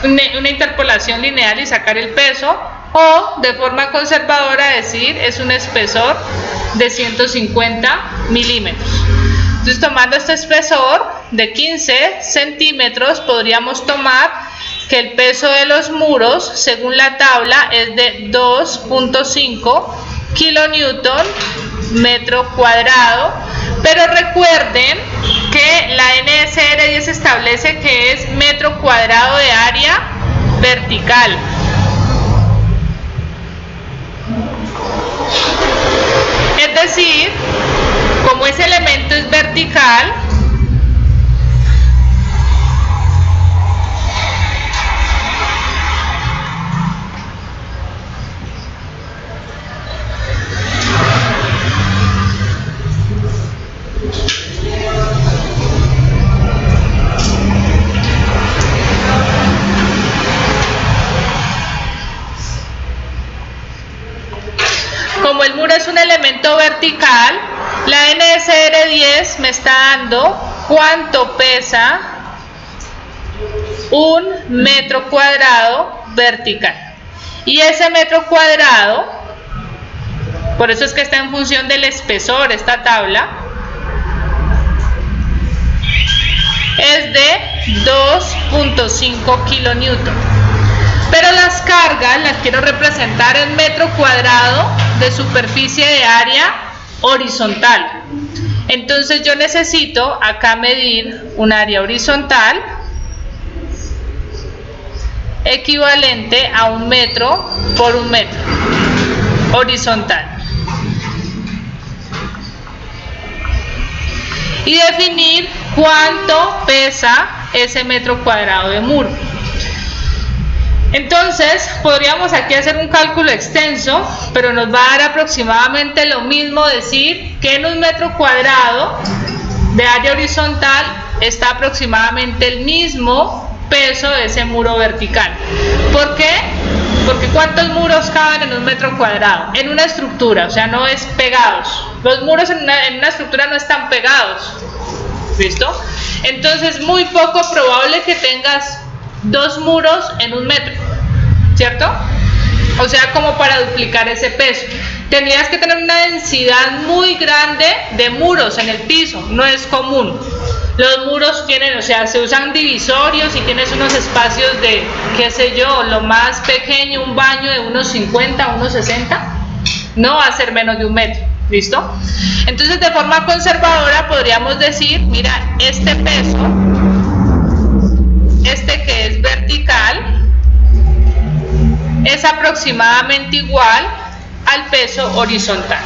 Speaker 1: una interpolación lineal y sacar el peso, o de forma conservadora decir es un espesor de 150 milímetros. Entonces, tomando este espesor de 15 centímetros, podríamos tomar que el peso de los muros, según la tabla, es de 2.5 kilonewton metro cuadrado. Pero recuerden que la NSR 10 establece que es metro cuadrado de área vertical. Es decir, como ese elemento es vertical, como el muro es un elemento vertical, la NSR10 me está dando cuánto pesa un metro cuadrado vertical. Y ese metro cuadrado, por eso es que está en función del espesor esta tabla, es de 2.5 kilonewton. Pero las cargas las quiero representar en metro cuadrado de superficie de área horizontal. Entonces yo necesito acá medir un área horizontal equivalente a 1 metro por 1 metro horizontal. Y definir cuánto pesa ese metro cuadrado de muro. Entonces, podríamos aquí hacer un cálculo extenso, pero nos va a dar aproximadamente lo mismo decir que en 1 metro cuadrado de área horizontal está aproximadamente el mismo peso de ese muro vertical. ¿Por qué? Porque ¿cuántos muros caben en 1 metro cuadrado? En una estructura, o sea, no es pegados. Los muros en una estructura no están pegados. ¿Listo? Entonces, muy poco probable que tengas 2 muros en 1 metro, ¿cierto? O sea, como para duplicar ese peso. Tendrías que tener una densidad muy grande de muros en el piso, no es común. Los muros tienen, o sea, se usan divisorios y tienes unos espacios de, qué sé yo, lo más pequeño, un baño de unos 50, unos 60, no va a ser menos de 1 metro, ¿listo? Entonces, de forma conservadora podríamos decir, mira, este peso, este que es vertical, es aproximadamente igual al peso horizontal.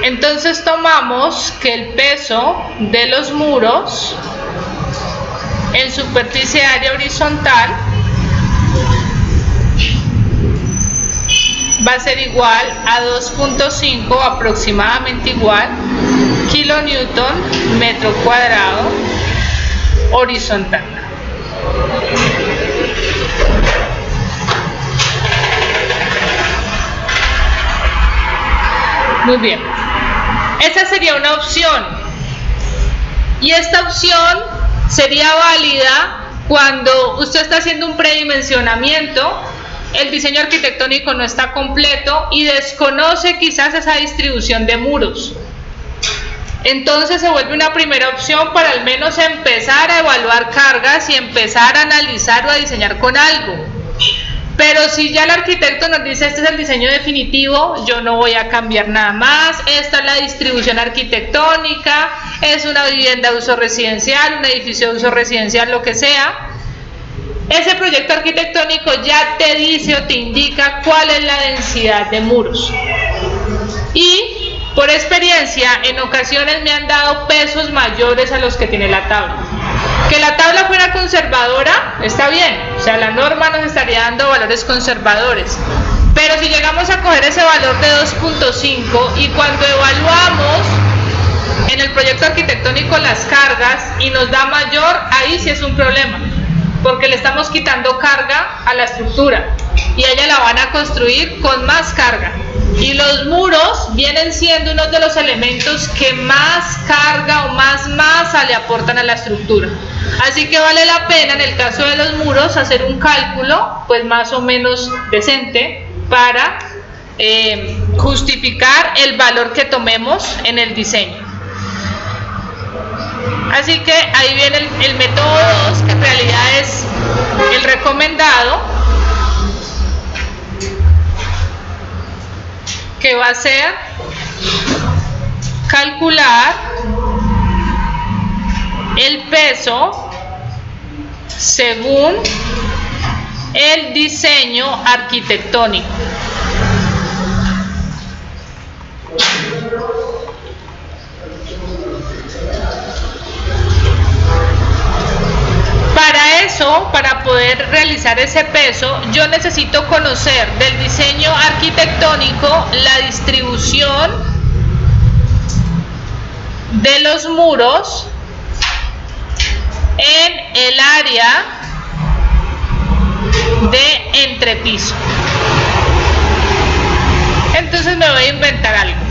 Speaker 1: Entonces tomamos que el peso de los muros en superficie de área horizontal va a ser igual a 2.5, aproximadamente igual, kilonewton metro cuadrado horizontal. Muy bien. Esa sería una opción, y esta opción sería válida cuando usted está haciendo un predimensionamiento, el diseño arquitectónico no está completo y desconoce quizás esa distribución de muros. Entonces se vuelve una primera opción para al menos empezar a evaluar cargas y empezar a analizar o a diseñar con algo. Pero si ya el arquitecto nos dice este es el diseño definitivo, yo no voy a cambiar nada más, esta es la distribución arquitectónica, es una vivienda de uso residencial, un edificio de uso residencial, lo que sea, ese proyecto arquitectónico ya te dice o te indica cuál es la densidad de muros. Y por experiencia, en ocasiones me han dado pesos mayores a los que tiene la tabla. Que la tabla fuera conservadora, está bien, o sea, la norma nos estaría dando valores conservadores. Pero si llegamos a coger ese valor de 2.5 y cuando evaluamos en el proyecto arquitectónico las cargas y nos da mayor, ahí sí es un problema, porque le estamos quitando carga a la estructura y ella la van a construir con más carga. Y los muros vienen siendo uno de los elementos que más carga o más masa le aportan a la estructura. Así que vale la pena en el caso de los muros hacer un cálculo pues más o menos decente para justificar el valor que tomemos en el diseño. Así que ahí viene el método 2, que en realidad es el recomendado, que va a ser calcular el peso según el diseño arquitectónico. eso, para poder realizar ese peso, yo necesito conocer del diseño arquitectónico la distribución de los muros en el área de entrepiso. Entonces me voy a inventar algo.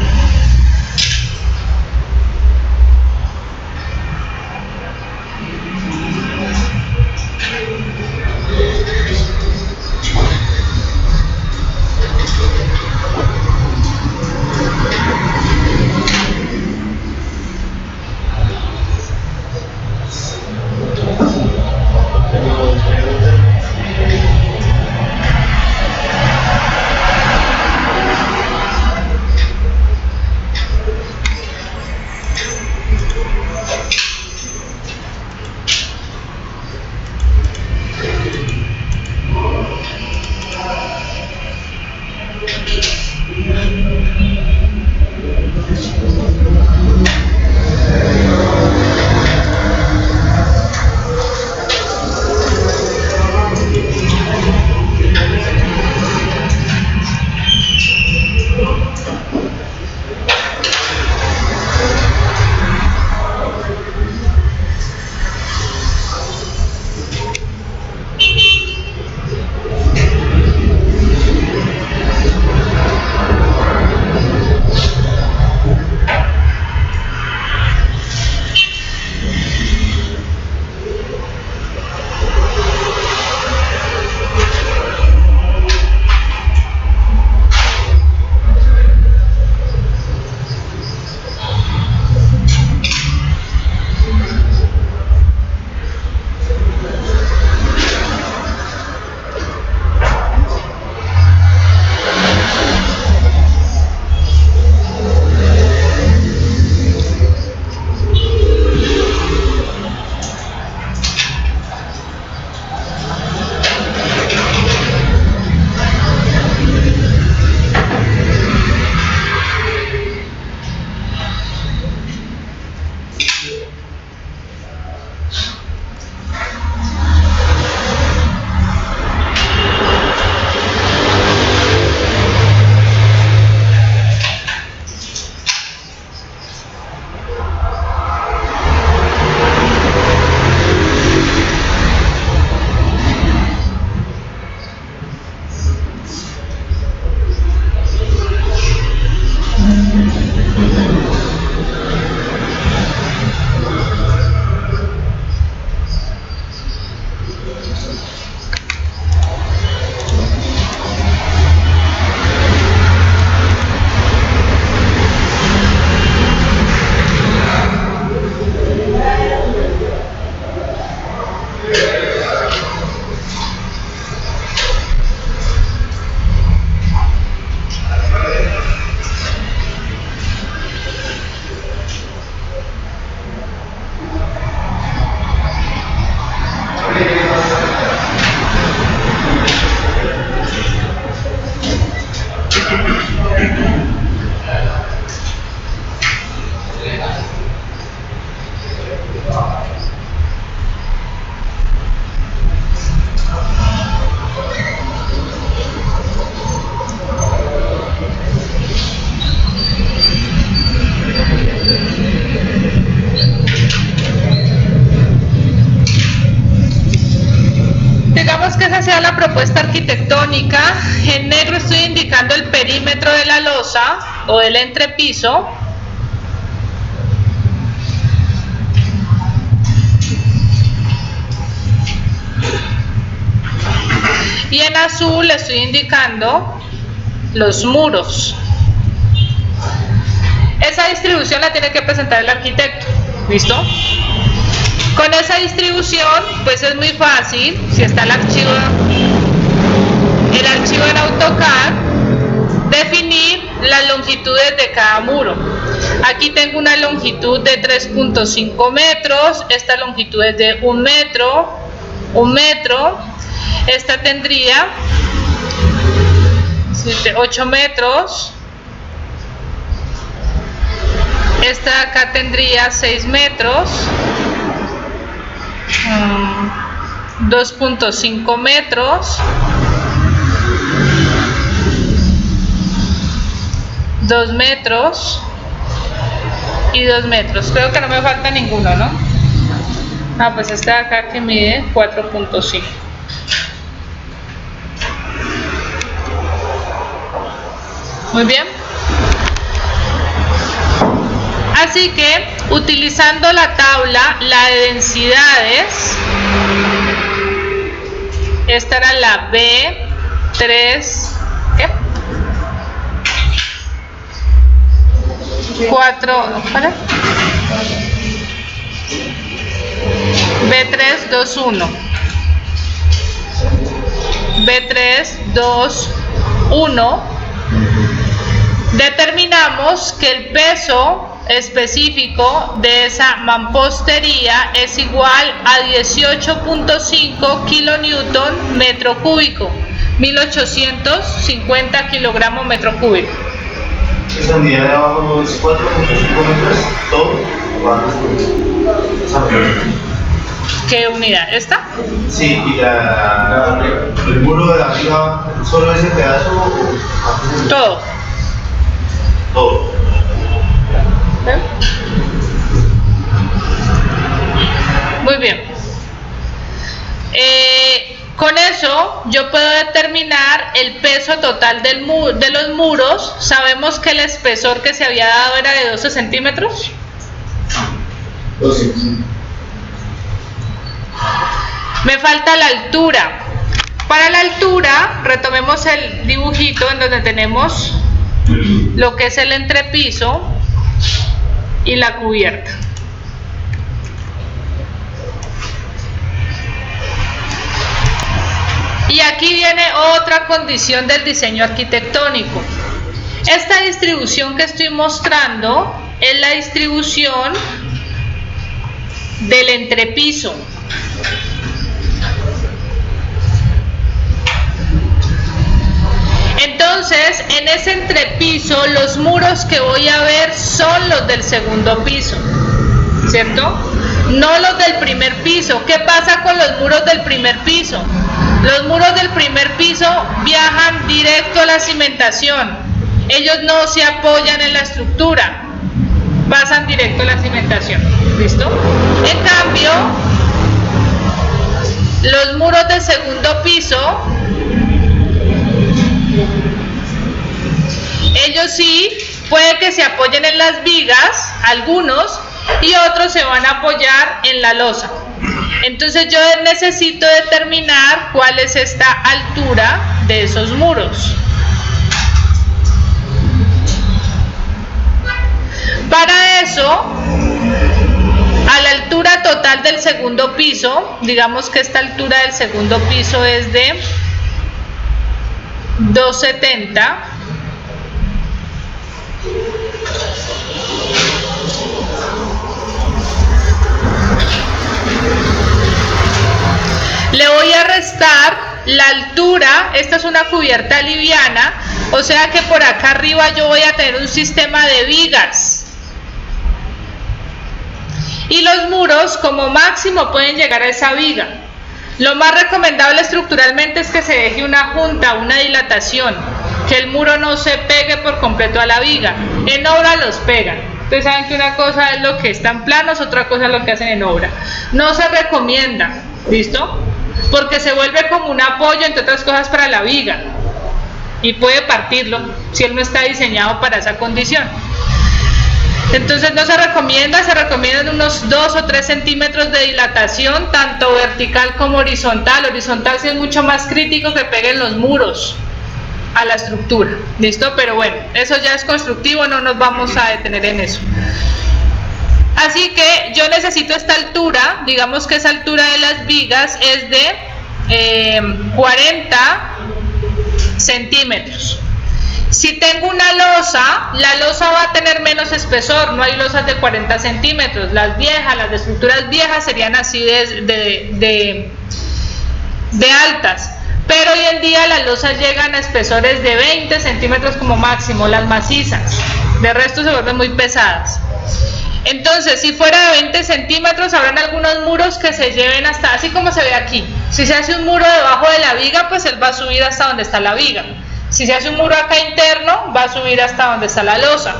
Speaker 1: Sea la propuesta arquitectónica. En negro estoy indicando el perímetro de la losa o del entrepiso. Y en azul estoy indicando los muros. Esa distribución la tiene que presentar el arquitecto. ¿Listo? Con esa distribución, pues es muy fácil, si está el archivo en AutoCAD, definir las longitudes de cada muro. Aquí tengo una longitud de 3.5 metros, esta longitud es de 1 metro, esta tendría 8 metros, esta de acá tendría 6 metros, 2.5 metros, 2 metros y 2 metros. Creo que no me falta ninguno, ¿no? Ah, pues este de acá que mide 4.5. Muy bien. Así que, utilizando la tabla, la de densidades, esta era la B3, ¿qué? 4, ¿para? B321. B321. Determinamos que el peso específico de esa mampostería es igual a 18.5 kilonewton metro cúbico, 1850 kilogramos metro cúbico.
Speaker 3: Esa unidad de abajo es 4.5 metros, todo.
Speaker 1: ¿Qué unidad? ¿Esta?
Speaker 3: Sí, y el muro de arriba, solo ese pedazo.
Speaker 1: Todo.
Speaker 3: Todo.
Speaker 1: Muy bien. Con eso yo puedo determinar el peso total de los muros. Sabemos que el espesor que se había dado era de 12 centímetros.
Speaker 2: 12.
Speaker 1: Me falta la altura. Para la altura, retomemos el dibujito en donde tenemos lo que es el entrepiso y la cubierta. Y aquí viene otra condición del diseño arquitectónico. Esta distribución que estoy mostrando es la distribución del entrepiso. Entonces, en ese entrepiso, los muros que voy a ver son los del segundo piso, ¿cierto? No los del primer piso. ¿Qué pasa con los muros del primer piso? Los muros del primer piso viajan directo a la cimentación. Ellos no se apoyan en la estructura, pasan directo a la cimentación. ¿Listo? En cambio, los muros del segundo piso, ellos sí puede que se apoyen en las vigas, algunos, y otros se van a apoyar en la losa. Entonces yo necesito determinar cuál es esta altura de esos muros. Para eso, a la altura total del segundo piso, digamos que esta altura del segundo piso es de 270. Le voy a restar la altura. Esta es una cubierta liviana, o sea que por acá arriba yo voy a tener un sistema de vigas. Y los muros como máximo pueden llegar a esa viga. Lo más recomendable estructuralmente es que se deje una junta, una dilatación, que el muro no se pegue por completo a la viga. En obra los pegan. Ustedes saben que una cosa es lo que están planos, otra cosa es lo que hacen en obra. No se recomienda, ¿listo? Porque se vuelve como un apoyo, entre otras cosas, para la viga. Y puede partirlo si él no está diseñado para esa condición. Entonces no se recomiendan unos 2 o 3 centímetros de dilatación, tanto vertical como horizontal. Horizontal sí es mucho más crítico que peguen los muros a la estructura, ¿listo? Pero bueno, eso ya es constructivo, no nos vamos a detener en eso. Así que yo necesito esta altura, digamos que esa altura de las vigas es de 40 centímetros. Si tengo una losa, la losa va a tener menos espesor, no hay losas de 40 centímetros. Las viejas, las de estructuras viejas serían así de altas. Pero hoy en día las losas llegan a espesores de 20 centímetros como máximo, las macizas. De resto se vuelven muy pesadas. Entonces, si fuera de 20 centímetros, habrán algunos muros que se lleven hasta, así como se ve aquí. Si se hace un muro debajo de la viga, pues él va a subir hasta donde está la viga. Si se hace un muro acá interno, va a subir hasta donde está la losa.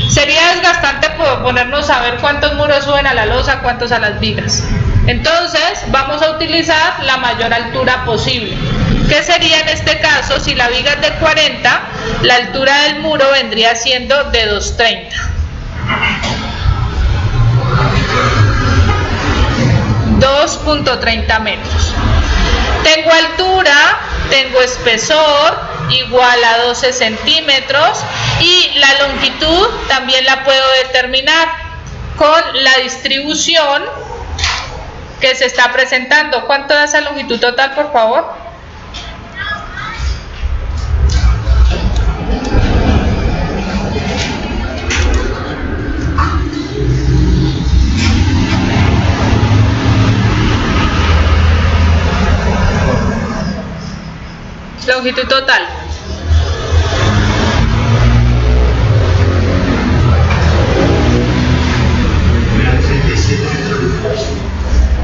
Speaker 1: Sería desgastante ponernos a ver cuántos muros suben a la losa, cuántos a las vigas. Entonces, vamos a utilizar la mayor altura posible. ¿Qué sería en este caso? Si la viga es de 40, la altura del muro vendría siendo de 230. 2.30 metros. Tengo altura, tengo espesor igual a 12 centímetros y la longitud también la puedo determinar con la distribución que se está presentando. ¿Cuánto da esa longitud total, por favor? Longitud total.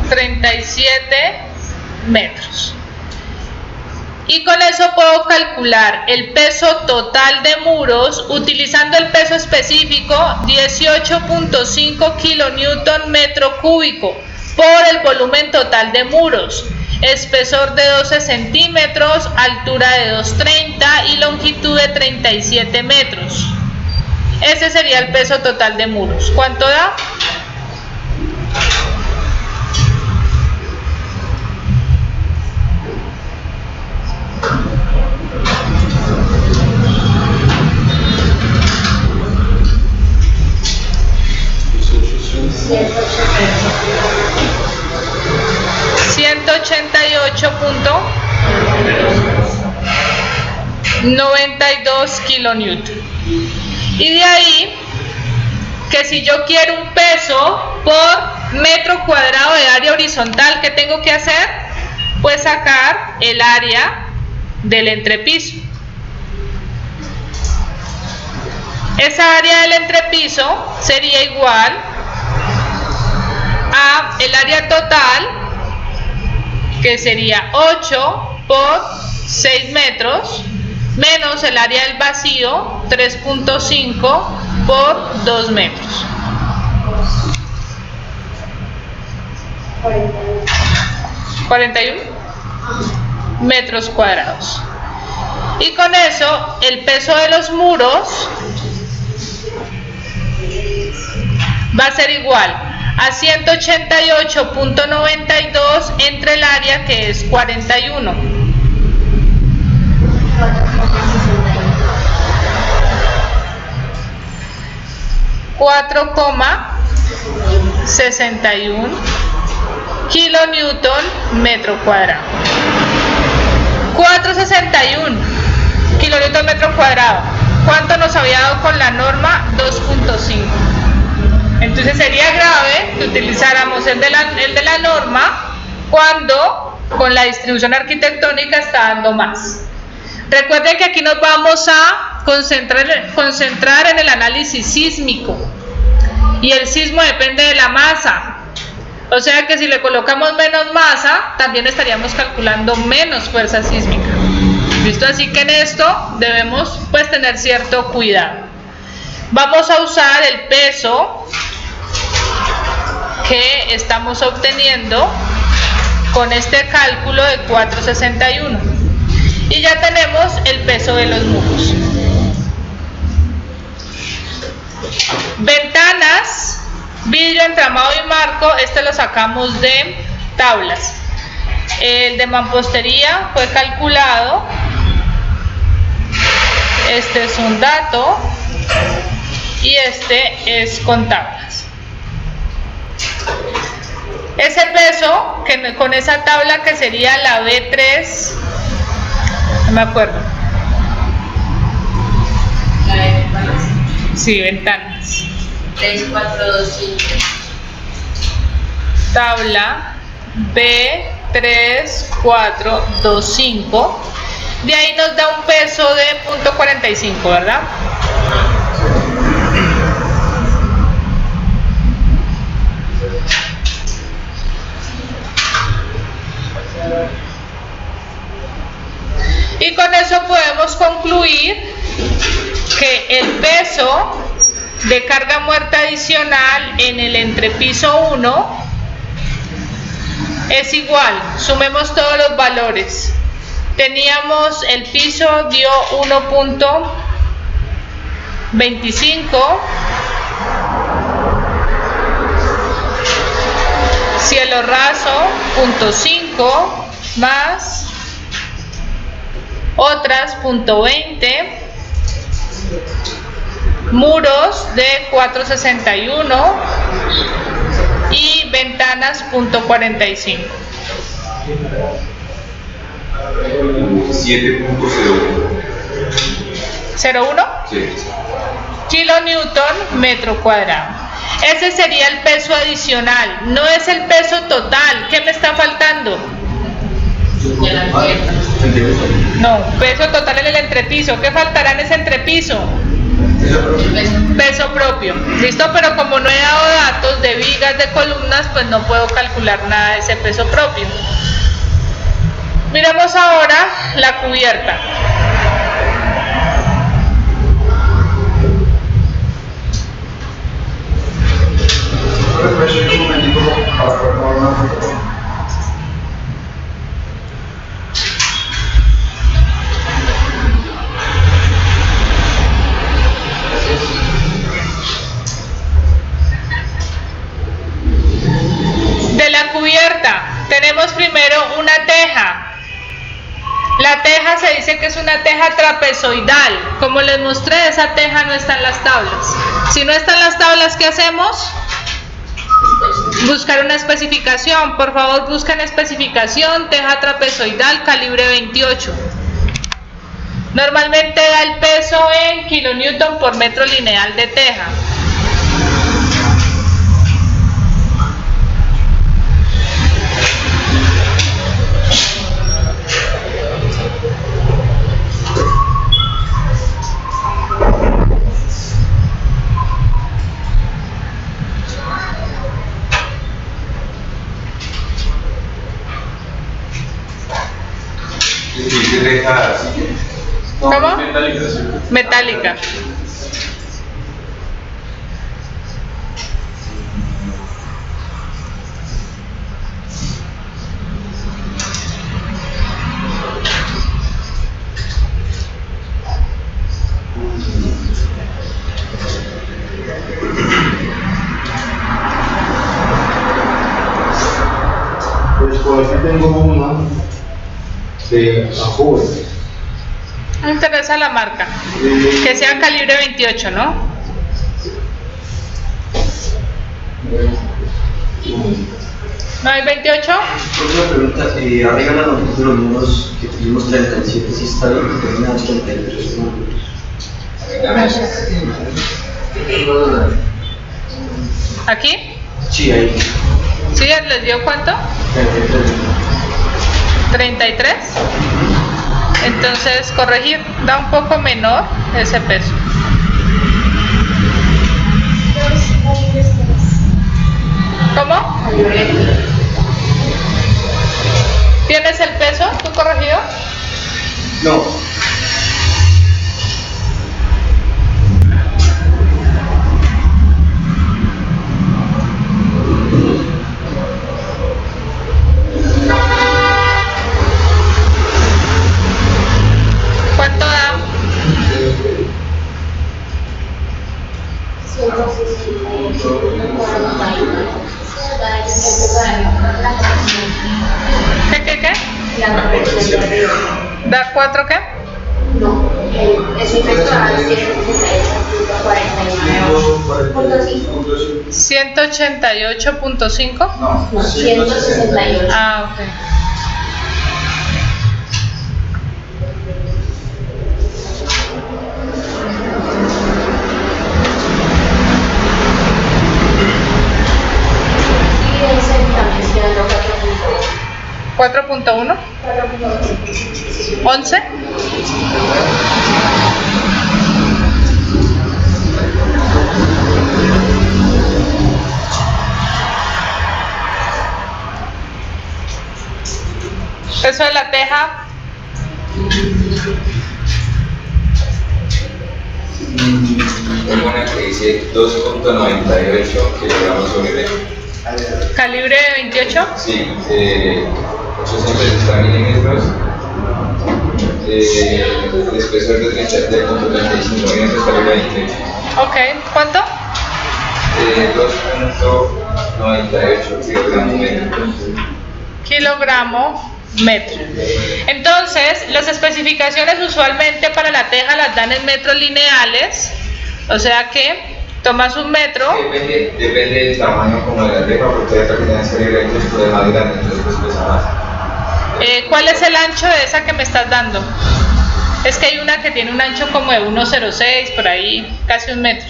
Speaker 1: $37 metros. Y con eso puedo calcular el peso total de muros utilizando el peso específico 18.5 kilonewton metro cúbico por el volumen total de muros. Espesor de 12 centímetros, altura de 2.30 y longitud de 37 metros. Ese sería el peso total de muros. ¿Cuánto da? $188.92 kilonewton. Y de ahí que si yo quiero un peso por metro cuadrado de área horizontal, ¿qué tengo que hacer? Pues sacar el área del entrepiso. Esa área del entrepiso sería igual a el área total, que sería 8 por 6 metros, menos el área del vacío, 3.5 por 2 metros. 41 metros cuadrados. Y con eso, el peso de los muros va a ser igual a 188.92 entre el área, que es 41. 4,61 kilonewton metro cuadrado. 4,61 kilonewton metro cuadrado. ¿Cuánto nos había dado con la norma? 2.5. Entonces sería grave que utilizáramos el de la norma cuando con la distribución arquitectónica está dando más. Recuerden que aquí nos vamos a concentrar en el análisis sísmico, y el sismo depende de la masa. O sea que si le colocamos menos masa, también estaríamos calculando menos fuerza sísmica. ¿Listo? Así que en esto debemos pues tener cierto cuidado. Vamos a usar el peso que estamos obteniendo con este cálculo de 4,61. Y ya tenemos el peso de los muros. Ventanas, vidrio, entramado y marco, este lo sacamos de tablas. El de mampostería fue calculado. Este es un dato y este es con tablas. Ese peso, que con esa tabla que sería la B3, no me acuerdo.
Speaker 4: La de ventanas.
Speaker 1: Sí, ventanas.
Speaker 4: 3, 4, 2, 5.
Speaker 1: Tabla B3425. De ahí nos da un peso de 0.45, ¿verdad? de carga muerta adicional en el entrepiso 1 es igual, sumemos todos los valores. Teníamos el piso dio 1.25, cielo raso 0.5 más otras 0.20, muros de 4.61 y ventanas 0.45. 0.1
Speaker 5: Sí.
Speaker 1: kilonewton metro cuadrado. Ese sería el peso adicional, no es el peso total. ¿Qué me está faltando? No, peso total en el entrepiso. ¿Qué faltará en ese entrepiso? Peso propio. ¿Listo? Pero como no he dado datos de vigas, de columnas, pues no puedo calcular nada de ese peso propio. Miramos ahora la cubierta.
Speaker 2: Un momentico para formar una foto.
Speaker 1: De la cubierta tenemos primero una teja. La teja se dice que es una teja trapezoidal. Como les mostré, esa teja no está en las tablas. Si no está en las tablas, ¿qué hacemos? Buscar una especificación. Por favor, busquen especificación, teja trapezoidal calibre 28. Normalmente da el peso en kilonewton por metro lineal de teja.
Speaker 5: Sí, deja así.
Speaker 1: ¿Cómo?
Speaker 5: Metálica, sí.
Speaker 1: Metálica.
Speaker 2: Pues por aquí tengo una de Ajoy.
Speaker 1: Me interesa la marca. Que sea calibre 28, ¿no? ¿No hay 28?
Speaker 3: Una pregunta, arriba en la noticia de los números que tuvimos 37, ¿sí está bien? Que termina en 33, ¿no?
Speaker 1: ¿Aquí?
Speaker 3: Sí, ahí.
Speaker 1: ¿Sí? ¿Les dio cuánto? 33. Entonces, corregir, da un poco menor ese peso. ¿Cómo? ¿Tienes el peso, tú corregido?
Speaker 3: No.
Speaker 1: ¿Cuánto da?
Speaker 4: 161.
Speaker 1: ¿Qué?
Speaker 4: La corrección de arriba.
Speaker 1: ¿Da 4 qué?
Speaker 4: No, es un peso a 168.5.
Speaker 1: 188.5.
Speaker 2: No,
Speaker 4: 168.
Speaker 1: Ah, ok.
Speaker 4: Y ese también está dando
Speaker 1: 4.1. 11. Peso de la teja.
Speaker 5: Tengo una que dice 2.98 kilogramos sobre metro.
Speaker 1: ¿Calibre de 28?
Speaker 5: Sí, 860 milímetros. Espesor de 30.35 milímetros, calibre 28.
Speaker 1: Ok, ¿cuánto?
Speaker 5: 2.98 kilogramos metro.
Speaker 1: Kilogramo metro. Entonces, las especificaciones usualmente para la teja las dan en metros lineales, o sea que tomas un metro.
Speaker 5: Depende del tamaño como de la teja, porque hay otras que tienen que ser directos, pero es más grande, entonces pues pesa más.
Speaker 1: ¿Cuál es el ancho de esa que me estás dando? Es que hay una que tiene un ancho como de 1,06, por ahí, casi un metro.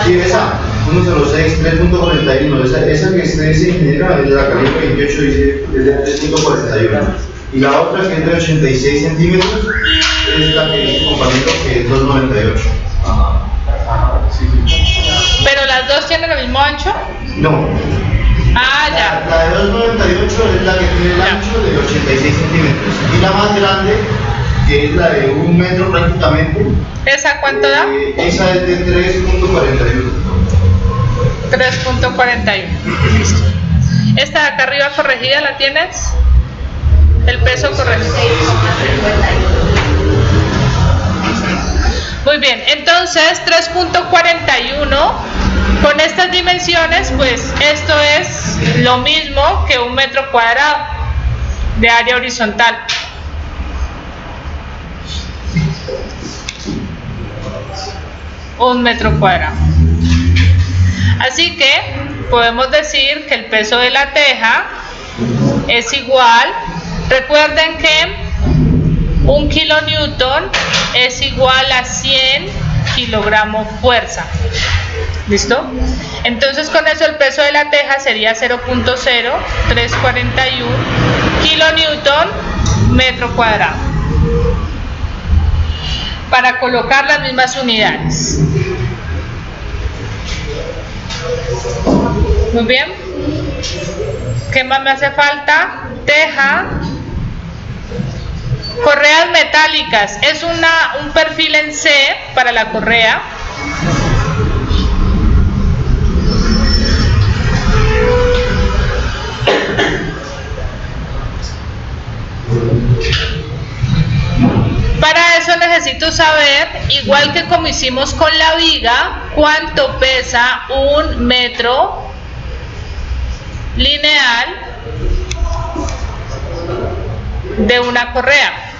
Speaker 2: Sí, esa, 106, 3.41, esa que usted dice ingeniera es de la calibre 28, dice es de 3.41. Y la otra que es de 86 centímetros es la que dice compañero que es 2.98. Ajá, sí.
Speaker 1: ¿Pero las dos tienen el mismo ancho?
Speaker 2: No.
Speaker 1: Ah, ya.
Speaker 2: La de 2.98 es la que tiene el ancho de 86 centímetros. Y la más grande, que es la de 1 metro prácticamente.
Speaker 1: ¿Esa cuánto da?
Speaker 2: Esa es de 3.41.
Speaker 1: 3.41. Listo. ¿Esta de acá arriba corregida la tienes? El peso corregido. Muy bien, entonces 3.41 con estas dimensiones, pues esto es lo mismo que 1 metro cuadrado de área horizontal. Un metro cuadrado. Así que podemos decir que el peso de la teja es igual. Recuerden que 1 kilonewton es igual a 100 kilogramos fuerza. ¿Listo? Entonces con eso el peso de la teja sería 0.0341 kilonewton metro cuadrado. Para colocar las mismas unidades. Muy bien. ¿Qué más me hace falta? Teja. Correas metálicas. Es un perfil en C para la correa. Para eso necesito saber, igual que como hicimos con la viga, cuánto pesa 1 metro lineal de una correa.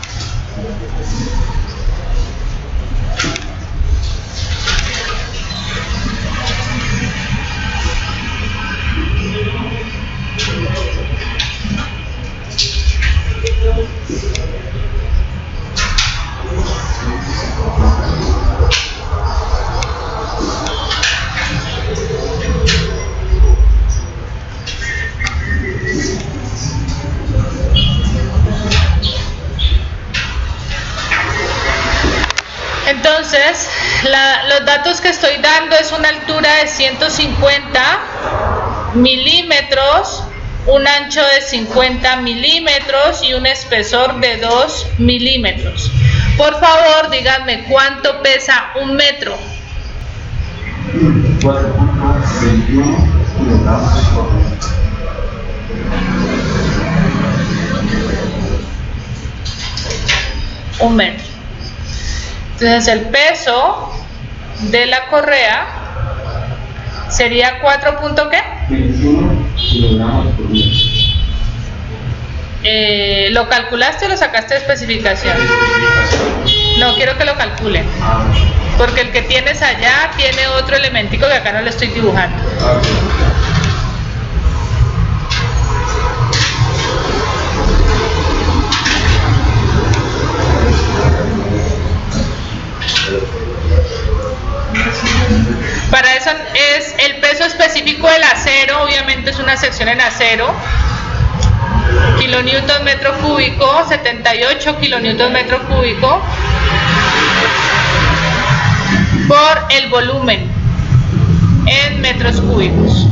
Speaker 1: Entonces, los datos que estoy dando es una altura de 150 milímetros, un ancho de 50 milímetros y un espesor de 2 milímetros. Por favor, díganme cuánto pesa 1 metro.
Speaker 2: 4.21 kilogramos por metro.
Speaker 1: Un metro. Entonces el peso de la correa sería 4. ¿Qué?
Speaker 2: 21 kilogramos por metro.
Speaker 1: ¿Lo calculaste o lo sacaste de especificación? No, quiero que lo calculen. Porque el que tienes allá tiene otro elementico que acá no le estoy dibujando. Para eso es el peso específico del acero, obviamente es una sección en acero. Kilonewton metro cúbico, 78 kilonewton metro cúbico por el volumen en metros cúbicos.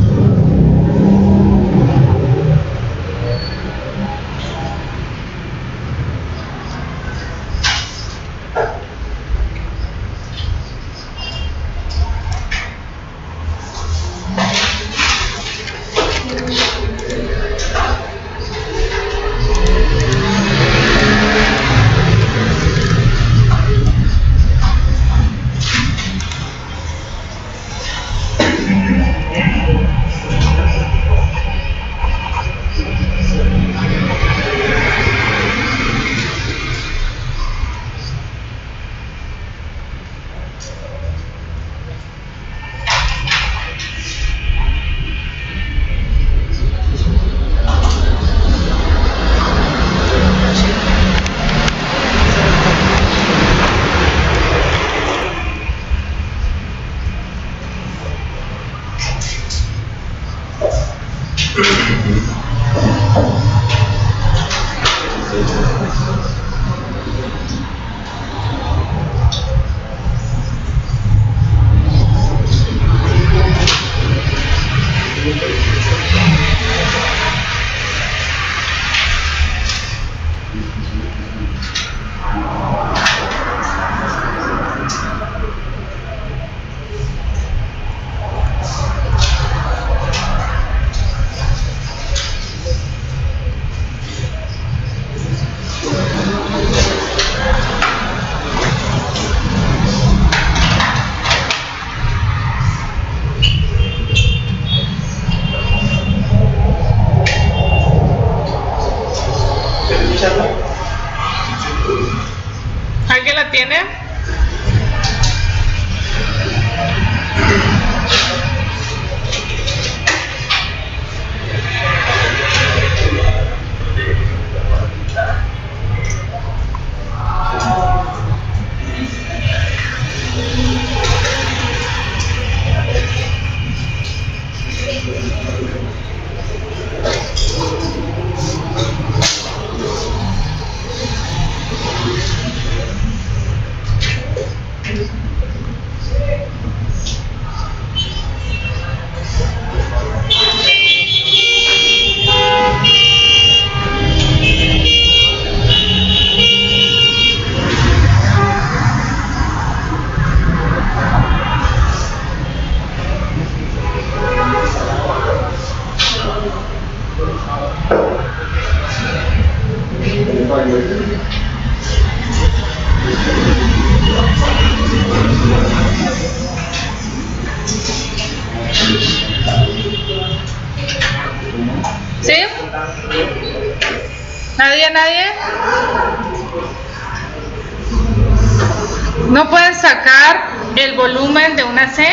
Speaker 1: ¿No pueden sacar el volumen de una C?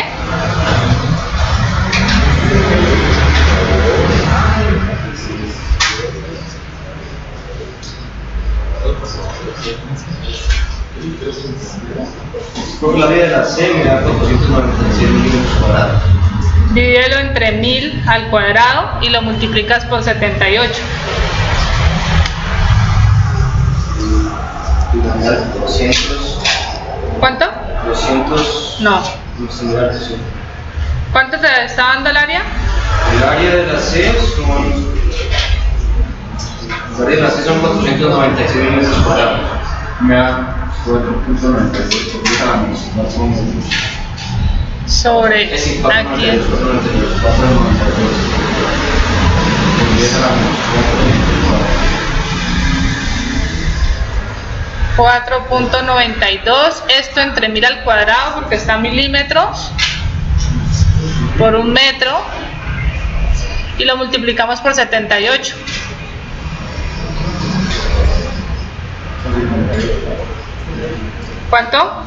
Speaker 3: Por la vía de la C me da 496 milímetros cuadrados.
Speaker 1: Divídelo entre 1000 al cuadrado y lo multiplicas por 78.
Speaker 3: Y me da 200.
Speaker 1: ¿Cuánto?
Speaker 3: 200.
Speaker 1: No.
Speaker 3: Similar, sí.
Speaker 1: ¿Cuánto te está dando el área?
Speaker 3: El área de la C son. El área de la C son 496 milímetros cuadrados.
Speaker 2: Me da 4.96
Speaker 1: Sobre
Speaker 3: Es decir,
Speaker 1: aquí.
Speaker 3: 492.
Speaker 1: 4.92, esto entre 1000 al cuadrado porque está en milímetros por un metro y lo multiplicamos por 78. ¿Cuánto?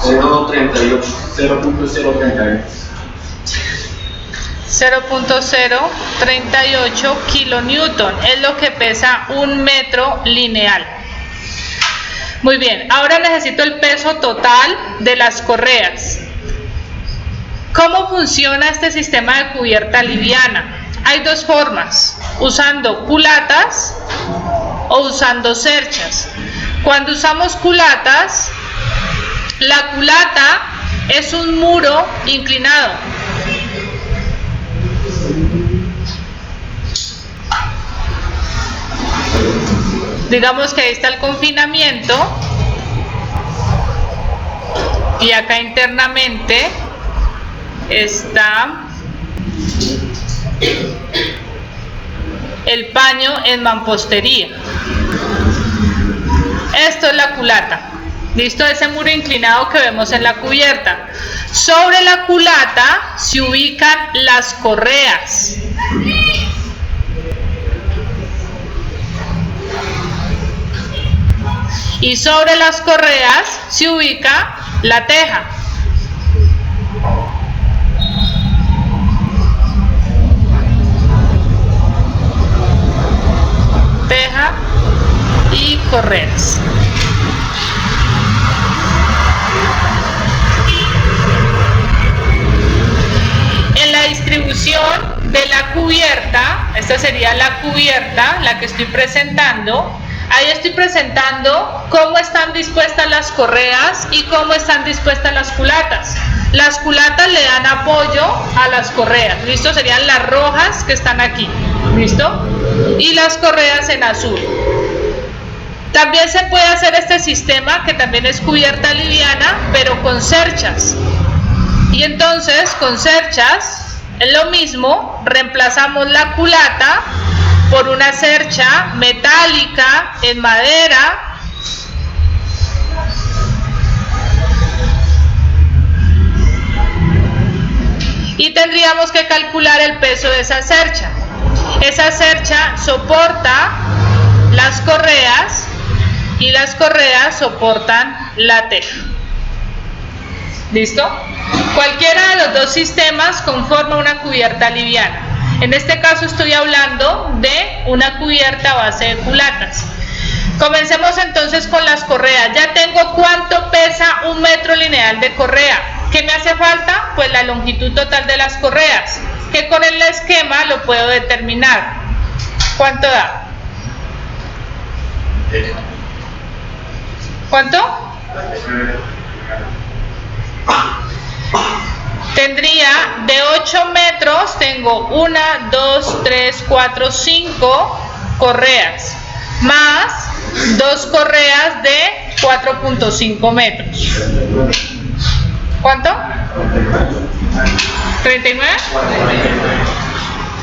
Speaker 3: 0.38.
Speaker 1: 0.038 kilonewton es lo que pesa un metro lineal. Muy bien, ahora necesito el peso total de las correas. ¿Cómo funciona este sistema de cubierta liviana? Hay dos formas, usando culatas o usando cerchas. Cuando usamos culatas, la culata es un muro inclinado. Digamos que ahí está el confinamiento y acá internamente está el paño en mampostería. Esto es la culata. ¿Listo? Ese muro inclinado que vemos en la cubierta. Sobre la culata se ubican las correas. Y sobre las correas se ubica la teja. Teja y correas. En la distribución de la cubierta, esta sería la cubierta, la que estoy presentando. Ahí estoy presentando cómo están dispuestas las correas y cómo están dispuestas las culatas. Las culatas le dan apoyo a las correas, ¿listo? Serían las rojas que están aquí, ¿listo? Y las correas en azul. También se puede hacer este sistema que también es cubierta liviana, pero con cerchas. Y entonces con cerchas es lo mismo, reemplazamos la culata por una cercha metálica en madera y tendríamos que calcular el peso de esa cercha. Esa cercha soporta las correas y las correas soportan la teja. ¿Listo? Cualquiera de los dos sistemas conforma una cubierta liviana. En este caso estoy hablando de una cubierta a base de culatas. Comencemos entonces con las correas. Ya tengo cuánto pesa un metro lineal de correa. ¿Qué me hace falta? Pues la longitud total de las correas, que con el esquema lo puedo determinar. ¿Cuánto da? ¿Cuánto? Tendría de 8 metros, tengo 1, 2, 3, 4, 5 correas, más 2 correas de 4.5 metros. ¿Cuánto? 39.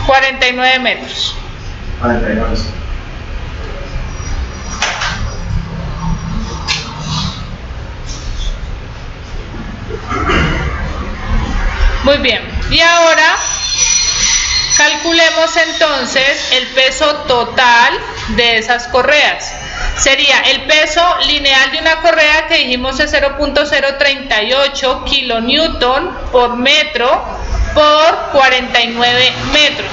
Speaker 1: 49 metros. Muy bien, y ahora calculemos entonces el peso total de esas correas. sería el peso lineal de una correa que dijimos es 0.038 kilonewton por metro por 49 metros.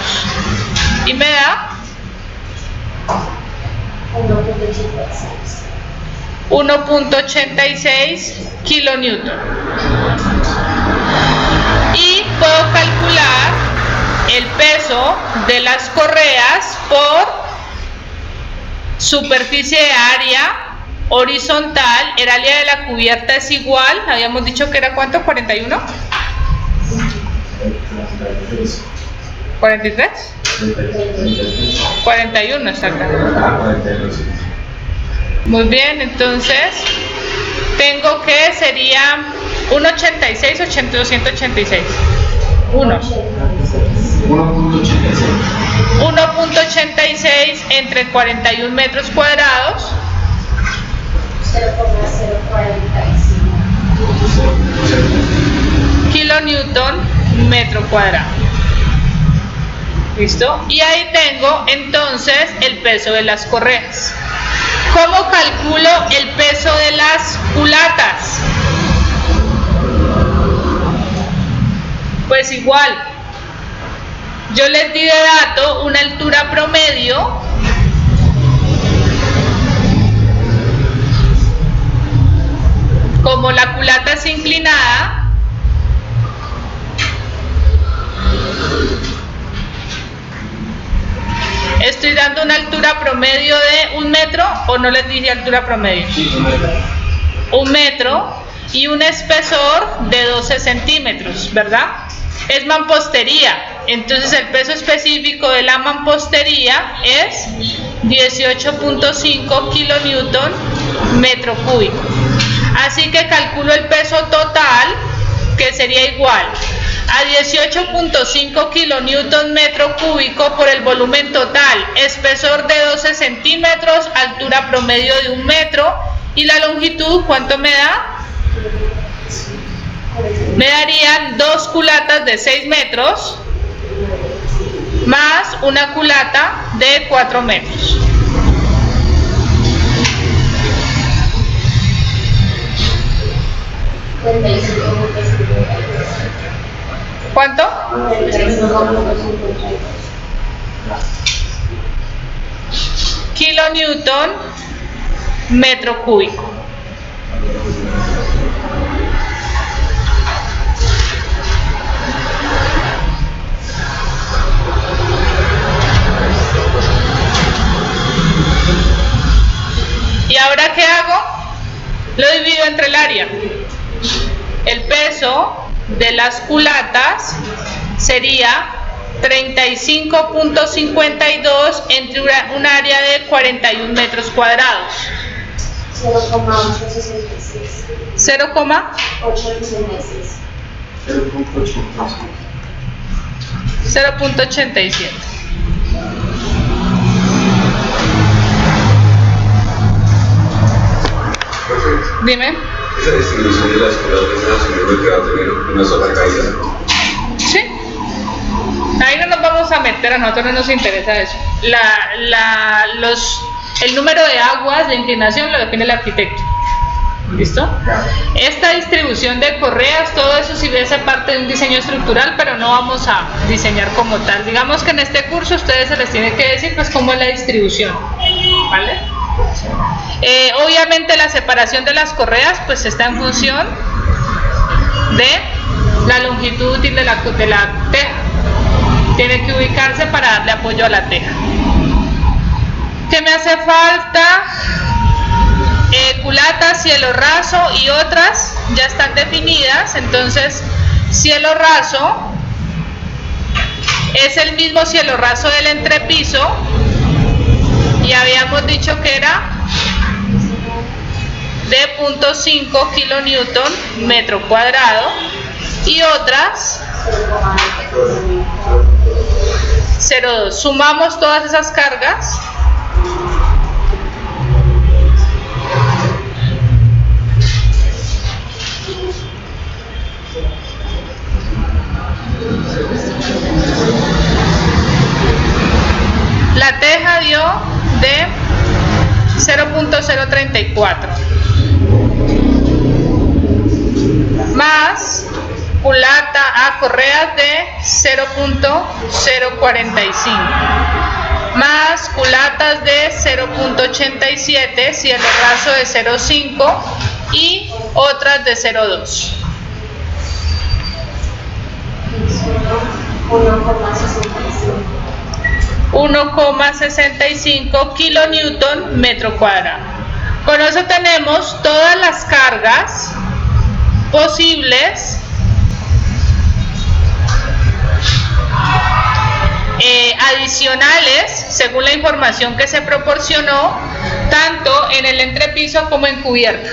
Speaker 1: Y me da 1.86 kilonewton. Y puedo calcular el peso de las correas por superficie de área horizontal. El área de la cubierta es igual, habíamos dicho que era ¿cuánto? 41. 43. 41 exactamente. Muy bien, entonces tengo que sería 1.86 o 286. 1.86 entre 41 metros cuadrados
Speaker 4: 0.045
Speaker 1: kilonewton metro cuadrado. ¿Listo? Y ahí tengo entonces el peso de las correas. ¿Cómo calculo el peso de las culatas? Pues igual, yo les di de dato una altura promedio como la culata es inclinada, estoy dando una altura promedio de 1 metro, o no les dije altura promedio.
Speaker 3: Sí, 1 metro.
Speaker 1: 1 metro y un espesor de 12 centímetros, ¿verdad? Es mampostería, entonces el peso específico de la mampostería es 18.5 kilonewton metro cúbico. Así que calculo el peso total, que sería igual a 18.5 kilonewton metro cúbico por el volumen total, espesor de 12 centímetros, altura promedio de 1 metro y la longitud, ¿cuánto me da? Me darían 2 culatas de 6 metros más una culata de 4 metros. ¿Cuánto? Kilonewton metro cúbico. ¿Y ahora qué hago? Lo divido entre el área. El peso de las culatas sería 35.52 entre un área de 41 metros cuadrados.
Speaker 4: 0.866.
Speaker 1: 0,886. 0.87. Dime.
Speaker 5: Esa distribución de las culatas es asumiendo que va a tener una sola caída.
Speaker 1: Sí. Ahí no nos vamos a meter, a nosotros no nos interesa eso. El número de aguas de inclinación lo define el arquitecto. ¿Listo? Esta distribución de correas, todo eso sí hace parte de un diseño estructural, pero no vamos a diseñar como tal. Digamos que en este curso a ustedes se les tiene que decir pues cómo es la distribución, ¿vale? Obviamente la separación de las correas pues está en función de la longitud útil de la teja. Tiene que ubicarse para darle apoyo a la teja. ¿Qué me hace falta? Culata, cielo raso y otras ya están definidas. Entonces cielo raso es el mismo cielo raso del entrepiso y habíamos dicho que era de 0.5 kilonewton metro cuadrado y otras 0.2. Sumamos todas esas cargas. La teja dio de 0.2 4. Más culata a correas de 0.045. Más culatas de 0.87, cierre raso de 0.5 y otras de 0.2. 1,65 kilonewton metro cuadrado. Con eso tenemos todas las cargas posibles adicionales según la información que se proporcionó tanto en el entrepiso como en cubierta.